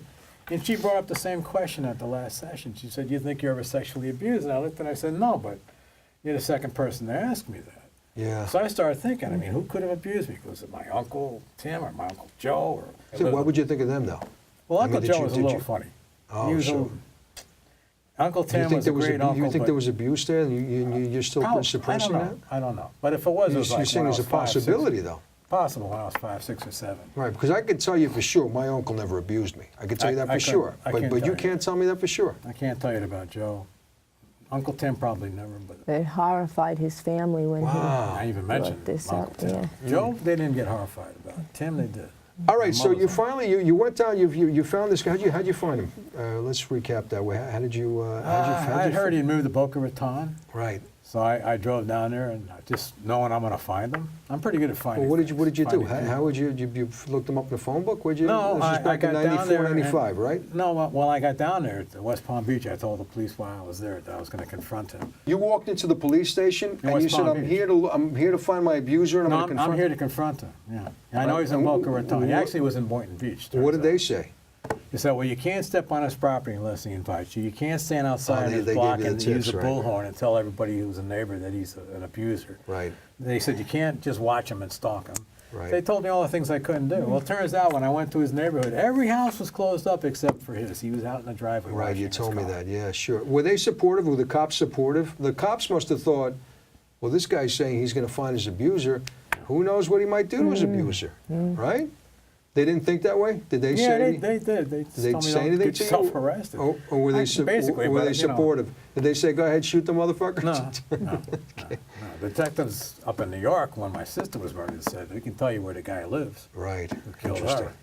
And she brought up the same question at the last session. She said, "You think you're ever sexually abused?" And I looked and I said, "No, but you're the second person to ask me that." Yeah. So I started thinking, I mean, who could have abused me? Was it my Uncle Tim or my Uncle Joe? So what would you think of them, though? Well, I mean, Uncle did Joe you- was a did little you- funny. Oh, He was so Uncle you Tim think was a there was great uncle. you think but there was abuse there, and you're still probably- suppressing I that? don't know. I don't know. But if it was, it was You're like saying when I it's a was 5, 6 possibility, though. Possible when I was 5, 6, or 7. Right, because I can tell you for sure, my uncle never abused me. I can tell you that I for couldn't- sure. I But can't you tell you. can't tell me that for sure. I can't tell you about Joe. Uncle Tim probably never, but It horrified his family when Wow. I even brought mentioned this Uncle up. Tim. Yeah. Joe, they didn't get horrified about. Tim, they did. All right, My so you mother's- finally you went down. You found this guy. How'd you find him? Let's recap that way. How did you? I heard he'd moved to Boca Raton, Right. so I drove down there and just knowing I'm going to find him. I'm pretty good at finding. Well, what did you do? finding How people. would you looked him up in the phone book? Would you? No, this was I back in got down there 94, and- 95, right? No, well, I got down there to West Palm Beach. I told the police while I was there that I was going to confront him. You walked into the police station and West you said, Palm "I'm Beach. here to find my abuser, and No, I'm going to confront." I'm here to confront him. Yeah, I know he's in And Boca Raton. He what- actually was in Boynton Beach. What turns did they out. say? He said, "Well, you can't step on his property unless he invites you. You can't stand outside they his gave block you the and tips, use a right. bullhorn and tell everybody who's a neighbor that he's an abuser." Right. They said you can't just watch him and stalk him. Right. They told me all the things I couldn't do. Well, it turns out when I went to his neighborhood, every house was closed up except for his. He was out in the driveway. Right. washing You his told me car. that. Yeah, sure. Were they supportive? Were the cops supportive? The cops must have thought, well, this guy's saying he's going to find his abuser. Who knows what he might do to his abuser? Right? They didn't think that way? Did they Yeah, say? they did. They just Did they told me, say "Don't anything get to you? yourself arrested." Or were they, Basically, were but, they you know. supportive? Did they say, go ahead, shoot the motherfucker? No. Detectives up in New York, when my sister was murdered, said, "We can tell you where the guy lives." Right. killed Interesting. her.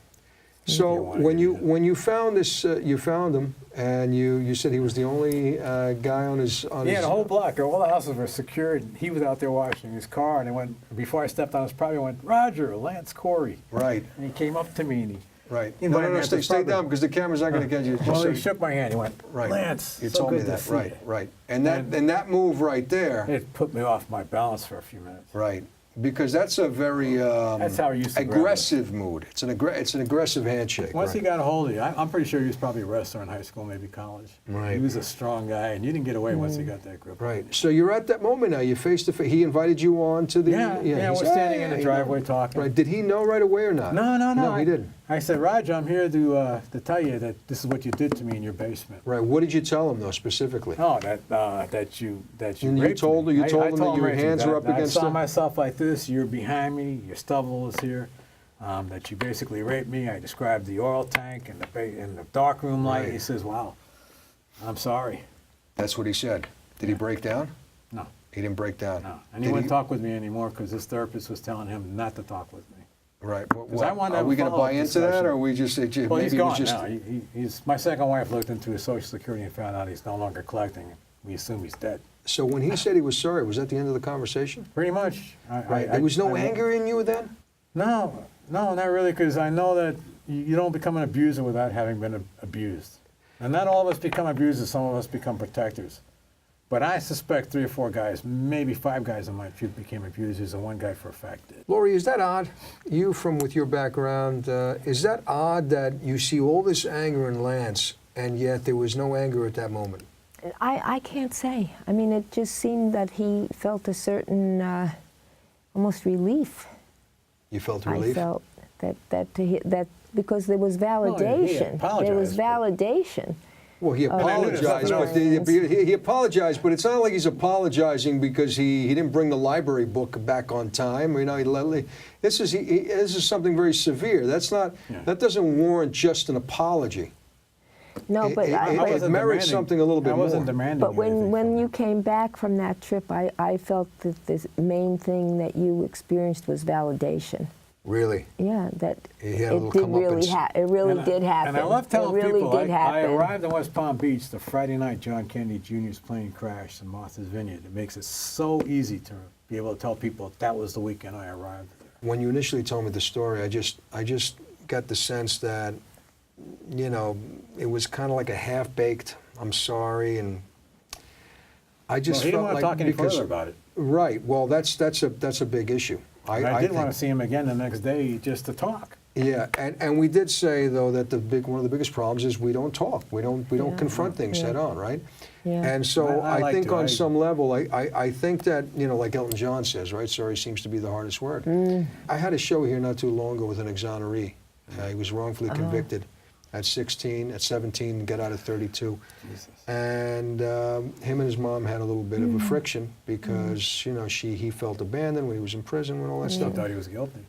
So You wanna when do you that. when you found this, you found him, and you said he was the only guy on his Yeah, the whole block, all the houses were secured. He was out there washing his car, and I went, before I stepped on his property, I went, "Roger, Lance Corey." Right. And he came up to me and he Right. He No, invited no, me no, at stay the property. down because the camera's not going to get you. Just Well, so he shook my hand. He went, right. "Lance, You so told me good to that. see Right. you." Right. And that move right there. It put me off my balance for a few minutes. Right. Because that's a very That's how he used to grab aggressive mood. It's an aggressive handshake. Once right. he got a hold of you, I'm pretty sure he was probably a wrestler in high school, maybe college. Right. He was a strong guy, and you didn't get away once he got that grip. Right. So you're at that moment now. You're face to face. He invited you on to the. Yeah, he we're said, standing in "Hey, the you driveway know." talking. Right. Did he know right away or not? No, No, he didn't. I said, "Roger, I'm here to tell you that this is what you did to me in your basement." Right. What did you tell him though specifically? Oh, that you And you raped told me. him that your raped me, hands were up that against I saw the- myself like this. You're behind me. Your stubble is here. That you basically raped me. I described the oil tank and the dark room light. Right. He says, "Wow, I'm sorry. That's what he said. Did he break down? No, He didn't break down. no. And he wouldn't talk with me anymore because his therapist was telling him not to talk with me. Right. I wanted to Are have we a going to follow-up buy into that, discussion. or we just maybe Well, he's it was gone just now. He's my second wife looked into his Social Security and found out he's no longer collecting. We assume he's dead. So when he said he was sorry, was that the end of the conversation? Pretty much. Right. There was no anger in you then? No, not really, because I know that you don't become an abuser without having been abused. And not all of us become abusers, some of us become protectors. But I suspect 3 or 4 guys, maybe 5 guys in my feud became abusers, and 1 guy for a fact did. Laurie, is that odd? You, with your background, is that odd that you see all this anger in Lance, and yet there was no anger at that moment? I can't say. I mean, it just seemed that he felt a certain almost relief. You felt relief? I felt that because there was Well, he validation. There was apologized, but- validation. Well, he I knew apologized, there was but something he apologized, but it's not like he's apologizing because he didn't bring the library book back on time. You know, this is something very severe. That's not that doesn't warrant just an apology. No, but it merits something a little bit I wasn't more. demanding But anything when from you him. came back from that trip, I felt that the main thing that you experienced was validation. Really? Yeah, that He had a little it did really comeuppance. it really And I- did happen. And I love telling it really people, did I happen. arrived in West Palm Beach the Friday night John Kennedy Jr.'s plane crashed in Martha's Vineyard. It makes it so easy to be able to tell people that was the weekend I arrived there. When you initially told me the story, I just got the sense that, you know, it was kind of like a half-baked, I'm sorry, and I just Well, he didn't felt want like to talk any because further about it. right. Well, that's a big issue. And I did think. want to see him again the next day just to talk. Yeah, and we did say though that one of the biggest problems is we don't talk. We don't confront things head on, right? Yeah. And so I I like think to. on some level, I think that, you know, like Elton John says, right? Sorry seems to be the hardest word. I had a show here not too long ago with an exoneree. He was wrongfully convicted at 16, at 17, got out at 32. Jesus. And him and his mom had a little bit of a friction because, you know, he felt abandoned when he was in prison and all that I stuff. thought he was guilty.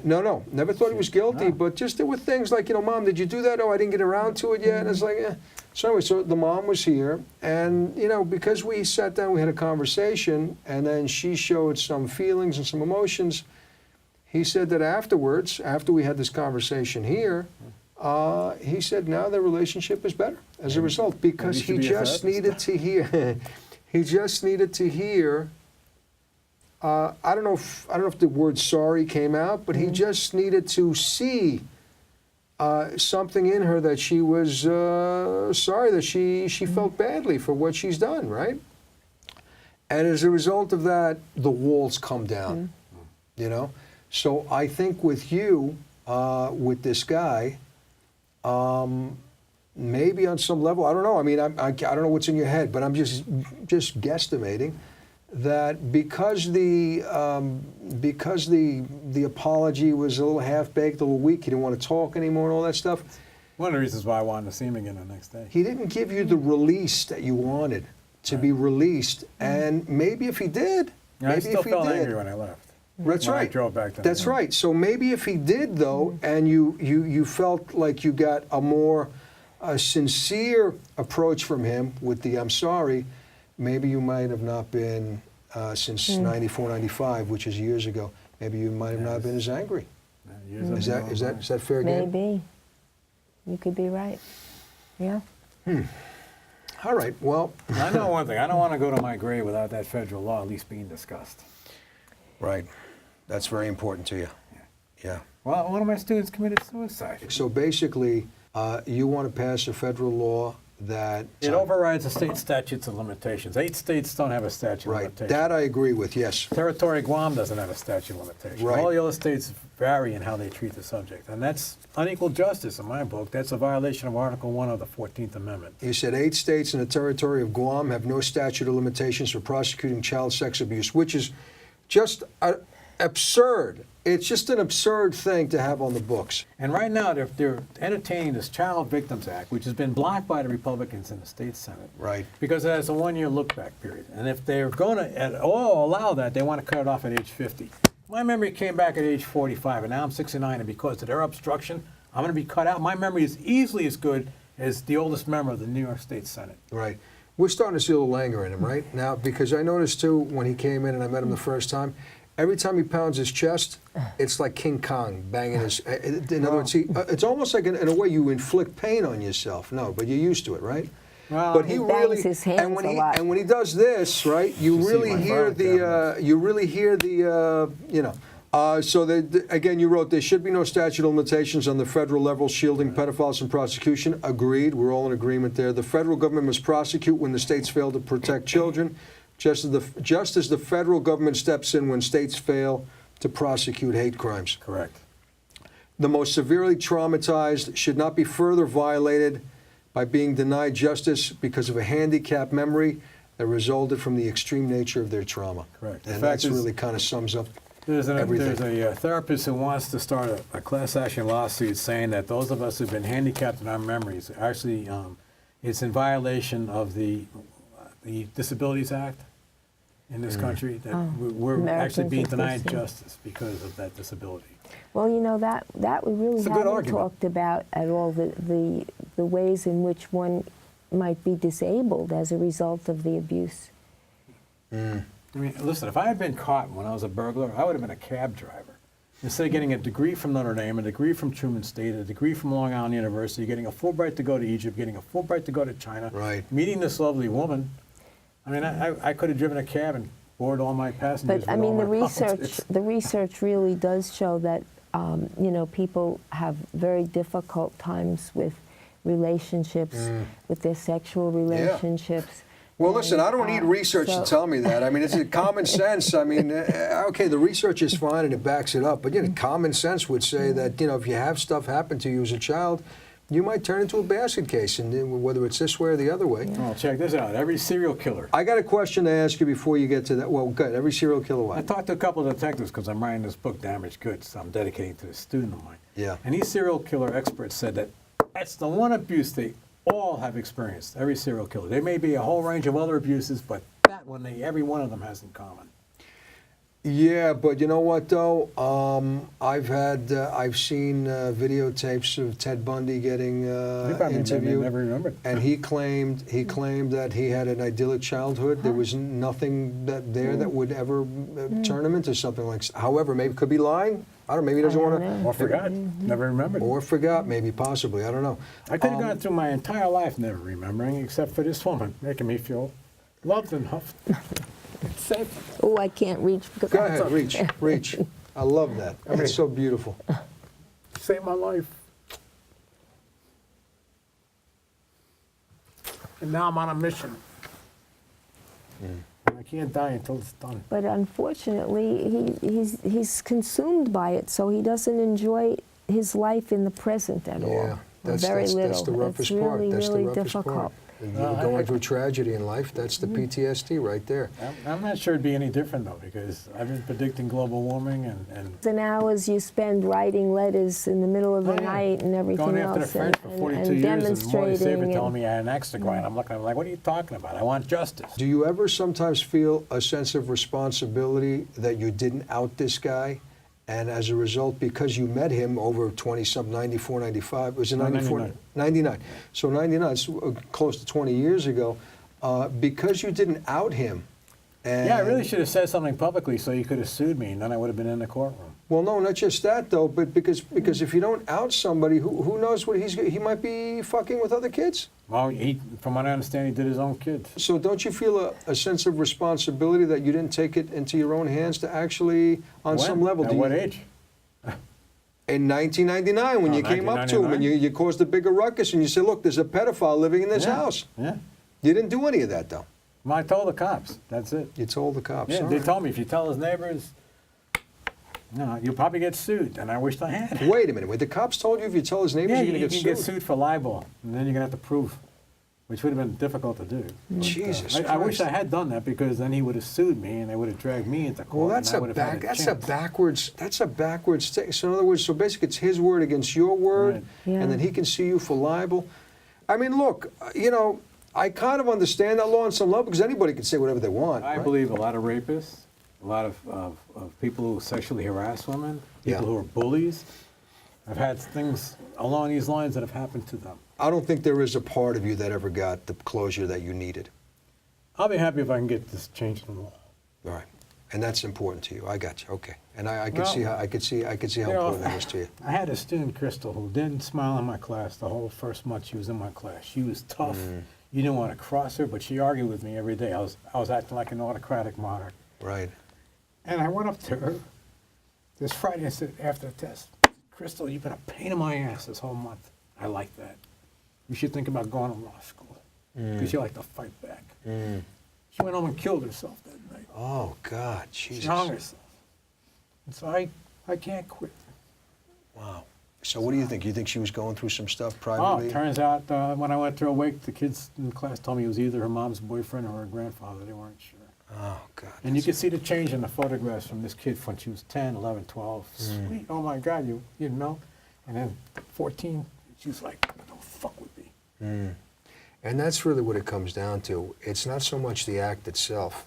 No, never thought he was guilty, No. but just there were things like, you know, Mom, did you do that? Oh, I didn't get around to it yet. And it's like, eh. So anyway, so the mom was here, and, you know, because we sat down, we had a conversation, and then she showed some feelings and some emotions. He said that afterwards, after we had this conversation here, he said now their relationship is better as a result because Maybe he you should be a just therapist. needed to hear. He just needed to hear. I don't know if the word sorry came out, but he just needed to see something in her that she was sorry, that she felt badly for what she's done, right? And as a result of that, the walls come down, you know? So I think with you, with this guy, maybe on some level, I don't know. I mean, I don't know what's in your head, but I'm just guesstimating that because the apology was a little half-baked, a little weak, he didn't want to talk anymore and all that stuff, One of the reasons why I wanted to see him again the next day. he didn't give you the release that you wanted to be released. And maybe if he did, I maybe still if he felt did. angry when I left. That's when I right. drove back to That's Miami. right. So maybe if he did, though, and you felt like you got a more sincere approach from him with the I'm sorry, maybe you might have not been, since 94, 95, which is years ago, maybe you might have not been as angry. Is that fair game? Maybe. You could be right. Yeah. All right, well. I know one thing. I don't want to go to my grave without that federal law at least being discussed. Right. That's very important to you. Yeah. Well, one of my students committed suicide. So basically, you want to pass a federal law that... It overrides the state statutes of limitations. 8 states don't have a statute of Right. limitations. That I agree with, yes. Territory of Guam doesn't have a statute of limitations. Right. All the other states vary in how they treat the subject. And that's unequal justice in my book. That's a violation of Article 1 of the 14th Amendment. You said 8 states in the territory of Guam have no statute of limitations for prosecuting child sex abuse, which is just absurd. It's just an absurd thing to have on the books. And right now, they're entertaining this Child Victims Act, which has been blocked by the Republicans in the state Senate. Right. Because it has a 1-year look-back period. And if they're going to at all allow that, they want to cut it off at age 50. My memory came back at age 45, and now I'm 69, and because of their obstruction, I'm going to be cut out. My memory is easily as good is the oldest member of the New York State Senate. Right. We're starting to see a little anger in him right now, because I noticed too when he came in and I met him the first time, every time he pounds his chest, it's like King Kong banging his. In other words, it's almost like in a way you inflict pain on yourself. No, but you're used to it, right? Well, But he He really, bangs his hands and when a he lot. and when he does this, right, you Should see really my hear filing the, cabinets. you really hear the, you know. So again, you wrote there should be no statute of limitations on the federal level shielding pedophiles from prosecution. Agreed. We're all in agreement there. The federal government must prosecute when the states fail to protect children, just as the federal government steps in when states fail to prosecute hate crimes. Correct. The most severely traumatized should not be further violated by being denied justice because of a handicapped memory that resulted from the extreme nature of their trauma. Correct. The And fact that is- really kind of sums up There's everything. a therapist who wants to start a class action lawsuit saying that those of us who've been handicapped in our memories, actually, it's in violation of the Disabilities Act in this country, that we're actually Americans being with denied Disabilities. justice because of that disability. Well, you know, that we really It's a good haven't argument. talked about at all, the ways in which one might be disabled as a result of the abuse. I mean, listen, if I had been caught when I was a burglar, I would have been a cab driver. Instead of getting a degree from Notre Dame, a degree from Truman State, a degree from Long Island University, getting a Fulbright to go to Egypt, getting a Fulbright to go to China, Right. meeting this lovely woman, I mean, I could have driven a cab and boarded all my passengers. But I with all mean, my politics. the research really does show that you know, people have very difficult times with relationships, with their sexual relationships. Well, listen, I don't need And, research to tell me that. I mean, it's common sense. I mean, okay, the research is fine and it backs it up, but you know, common sense would say that, you know, if you have stuff happen to you as a child, you might turn into a basket case, and then whether it's this way or the other way. Well, check this out. Every serial killer. I got a question to ask you before you get to that. Well, good. Every serial killer I what? talked to a couple of detectives because I'm writing this book, Damaged Goods, I'm dedicating to a student of mine. Yeah. And these serial killer experts said that that's the one abuse they all have experienced, every serial killer. There may be a whole range of other abuses, but that one, every one of them has in common. Yeah, but you know what though? I've seen videotapes of Ted Bundy getting interviewed, never remembered. and he claimed that he had an idyllic childhood. There was nothing that would ever turn him into something like. However, maybe could be lying. I don't know. Maybe he doesn't I want don't to. Or forgot, never remembered. Or forgot, maybe, possibly. I don't know. I could have gone through my entire life never remembering, except for this woman, making me feel loved and huffed. Safe. Oh, I can't reach because Go I'm ahead, so- reach. I love that. It's so beautiful. Saved my life. And now I'm on a mission. I can't die until it's done. But unfortunately, he's consumed by it, so he doesn't enjoy his life in the present at all. Yeah, Or that's very little. that's the roughest it's part. really, That's really the roughest difficult. part. You go into a tragedy in life. That's the PTSD right there. I'm not sure it'd be any different, though, because I've been predicting global warming and And hours you spend writing letters in the middle of the night and everything going after the else, French for 42 years, and Morley demonstrating. Saber and- telling me I had an axe to grind. I'm looking, I'm like, what are you talking about? I want justice. Do you ever sometimes feel a sense of responsibility that you didn't out this guy? And as a result, because you met him over 20-something, 94, 95, was it No, 94? 99. 99. So 99, it's close to 20 years ago. Because you didn't out him. And Yeah, I really should have said something publicly so you could have sued me, and then I would have been in the courtroom. Well, no, not just that, though, but because if you don't out somebody, who knows what he might be fucking with other kids? Well, from what I understand, he did his own kids. So don't you feel a sense of responsibility that you didn't take it into your own hands to actually, on some level, At what age? in 1999 when Oh, you came up to him and 1999? you caused a bigger ruckus and you said, look, there's a pedophile living in this Yeah. house. Yeah. You didn't do any of that, though. Well, I told the cops. That's it. You told the cops. Yeah, All they right. told me if you tell his neighbors, no, you'll probably get sued, and I wished I had. Wait a minute. Wait, the cops told you if you tell his neighbors, Yeah, you're you going to can get get sued? sued for libel, and then you're going to have to prove, which would have been difficult to do. But, Jesus I wish Christ. I had done that, because then he would have sued me, and they would have dragged me into court. Well, that's and I a would have had backwards. chance. That's a backwards thing. So in other words, so basically, it's his word against your word, Right. Yeah. and then he can sue you for libel. I mean, look, you know, I kind of understand that law on some level because anybody can say whatever they want. I right? believe a lot of rapists, a lot of people who sexually harass women, people Yeah. who are bullies, I've had things along these lines that have happened to them. I don't think there is a part of you that ever got the closure that you needed. I'll be happy if I can get this changed in the law. All right. And that's important to you. I got you. Okay. And I can Well, see how important that is to you. I had a student, Crystal, who didn't smile in my class the whole first month she was in my class. She was tough. You didn't want to cross her, but she argued with me every day. I was acting like an autocratic monarch. Right. And I went up to her this Friday and said, after the test, Crystal, you've been a pain in my ass this whole month. I like that. You should think about going to law school. Because you like to fight back. She went home and killed herself that night. Oh, God. Jesus. She hung herself. And so I can't quit. Wow. So what do you think? You think she was going through some stuff Oh, privately? it turns out when I went to her wake, the kids in the class told me it was either her mom's boyfriend or her grandfather. They weren't sure. Oh, God. And you can see the change in the photographs from this kid when she was 10, 11, 12. Sweet, oh my God, you didn't know? And then 14, she was like, don't fuck with me. And that's really what it comes down to. It's not so much the act itself.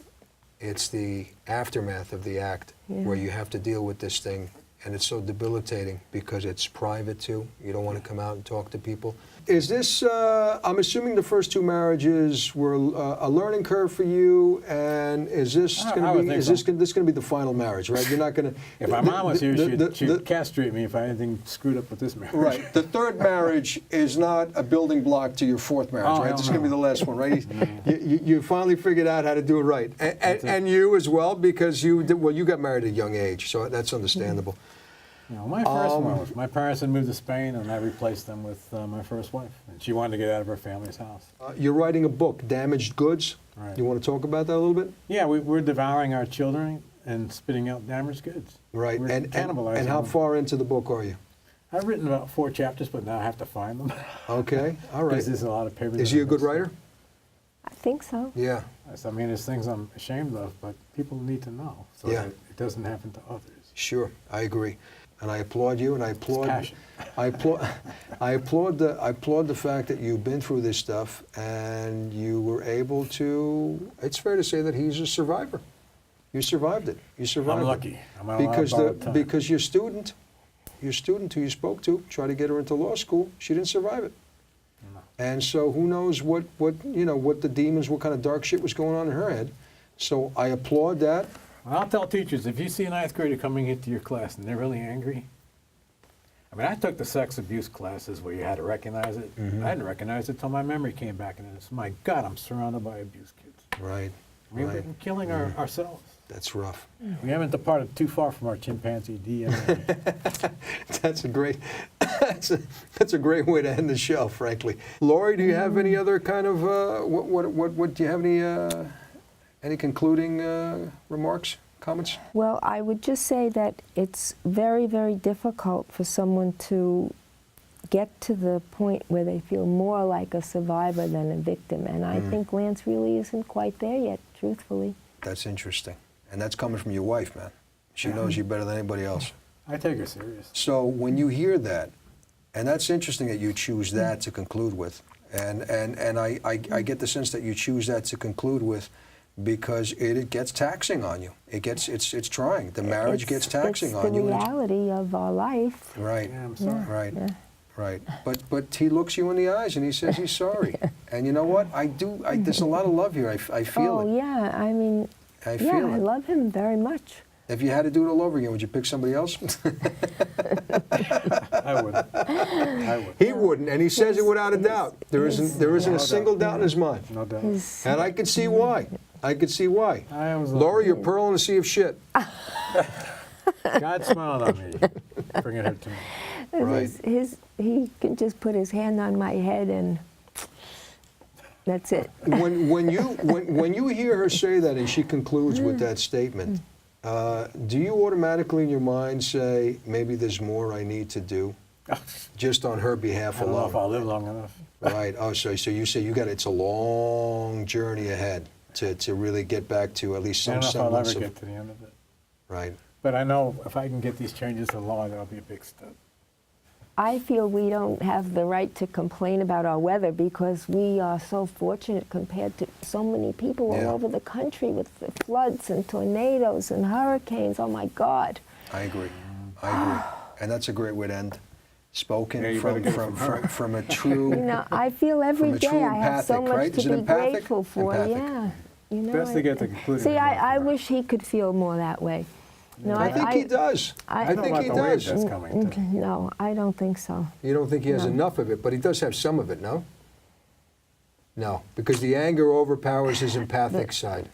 It's the aftermath of the act where you have to deal with this thing. And it's so debilitating because it's private too. You don't want to come out and talk to people. Is this, I'm assuming the first two marriages were a learning curve for you, and is this going to be the final marriage, right? You're not going to... If my mom was here, she'd castrate me if I had anything screwed up with this marriage. Right. The third marriage is not a building block to your fourth marriage, right? This is going to be the last one, right? You finally figured out how to do it right. And you as well, because you got married at a young age, so that's understandable. You know, my first one was, my parents had moved to Spain, and I replaced them with my first wife. And she wanted to get out of her family's house. You're writing a book, Damaged Goods. Right. You want to talk about that a little bit? Yeah, we're devouring our children and spitting out damaged goods. Right. We're And cannibalizing how them. far into the book are you? I've written about 4 chapters, but now I have to find them. Okay. All right. Because there's a lot of papers. Is he a good writer? I think so. Yeah. I mean, there's things I'm ashamed of, but people need to know so Yeah. that it doesn't happen to others. Sure. I agree. And I applaud you, and I applaud passion. I applaud the fact that you've been through this stuff and you were able to. It's fair to say that he's a survivor. You survived it. You survived. I'm it. lucky. I'm on a lot of borrowed time. Because your student who you spoke to, tried to get her into law school, she didn't survive it. No. And so who knows what the demons, what kind of dark shit was going on in her head. So I applaud that. Well, I'll tell teachers, if you see a 9th grader coming into your class and they're really angry, I mean, I took the sex abuse classes where you had to recognize it. I didn't recognize it until my memory came back, and it's, my God, I'm surrounded by abused kids. Right. I mean, Right. we're killing ourselves. That's rough. We haven't departed too far from our chimpanzee DNA. That's a great way to end the show, frankly. Lori, do you have any other kind of what do you have any concluding remarks, comments? Well, I would just say that it's very, very difficult for someone to get to the point where they feel more like a survivor than a victim. And I think Lance really isn't quite there yet, truthfully. That's interesting. And that's coming from your wife, man. She knows you better than anybody else. I take her serious. So when you hear that, and that's interesting that you choose that to conclude with, and I get the sense that you choose that to conclude with because it gets taxing on you. It's trying. The marriage gets taxing on you. It's the reality of our life. Right. Yeah, I'm sorry. Right. Yeah. Right. But he looks you in the eyes and he says he's sorry. And you know what? There's a lot of love here. I feel it. Oh, yeah. I mean, I feel I it. love him very much. If you had to do it all over again, would you pick somebody else? I would. He wouldn't, and he says it without a doubt. There isn't a single doubt in his mind. No doubt. And I can see why. I could see why. Lori, you're pearl in a sea of shit. God smiled on me, bringing her to me. Right. He can just put his hand on my head and that's it. When you hear her say that and she concludes with that statement, do you automatically in your mind say, maybe there's more I need to do, just on her behalf I don't know alone? if I'll live long enough. Right. Oh, so you say it's a long journey ahead to really get back to at least I some don't know if I'll semblance ever of. get to the end of it. Right. But I know if I can get these changes in law, that'll be a big step. I feel we don't have the right to complain about our weather because we are so fortunate compared to so many people all over the country with the floods and tornadoes and hurricanes. Oh my God. I agree. And that's a great way to end. spoken Yeah, you from, better get it from her. from a true. You know, I feel every From a true day I have so empathic, much right? to Is it be empathic? grateful for. Empathic. Yeah. You know, Best to get the concluding See, remark I from her. wish he could feel more that way. No, I think he does. I I know think about he the wave does. that's coming, too. No, I don't think so. You don't think he has No. enough of it, but he does have some of it, no? No, because the anger overpowers his empathic side.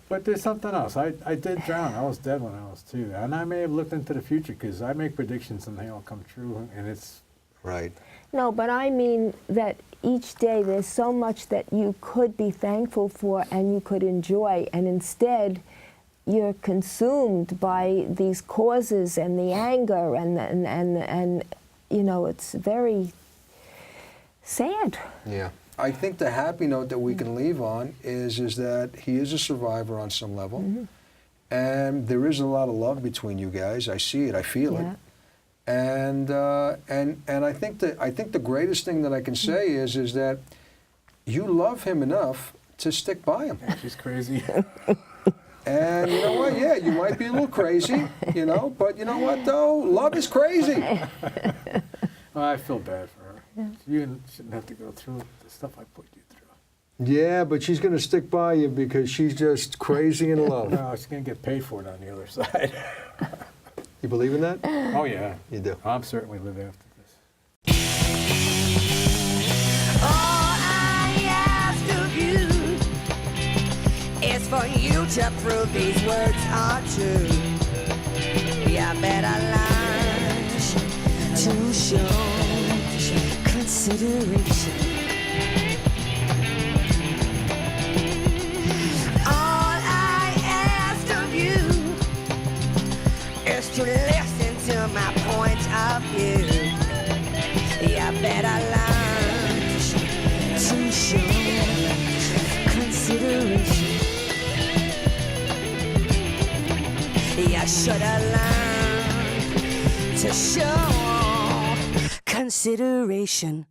But there's something else. I did drown. I was dead when I was 2. And I may have looked into the future because I make predictions and they all come true. And it's, Right. No, but I mean that each day there's so much that you could be thankful for and you could enjoy, and instead you're consumed by these causes and the anger and you know, it's very sad. Yeah. I think the happy note that we can leave on is that he is a survivor on some level, and there is a lot of love between you guys. I see it. I feel Yeah. it. And I think the greatest thing that I can say is that you love him enough to stick by him. she's crazy. And you know what? Yeah, you might be a little crazy, you know, but you know what though? Love is crazy. Well, I feel bad for her. You shouldn't have to go through the stuff I put you through. Yeah, but she's going to stick by you because she's just crazy in love. No, she's going to get paid for it on the other side. You believe in that? Oh, yeah. You do. I'm certainly live after this. All I ask of you is for you to prove these words are true. You better learn to show consideration. All I ask of you is to listen to my point of view. You better learn to show consideration. You should have learned to show consideration.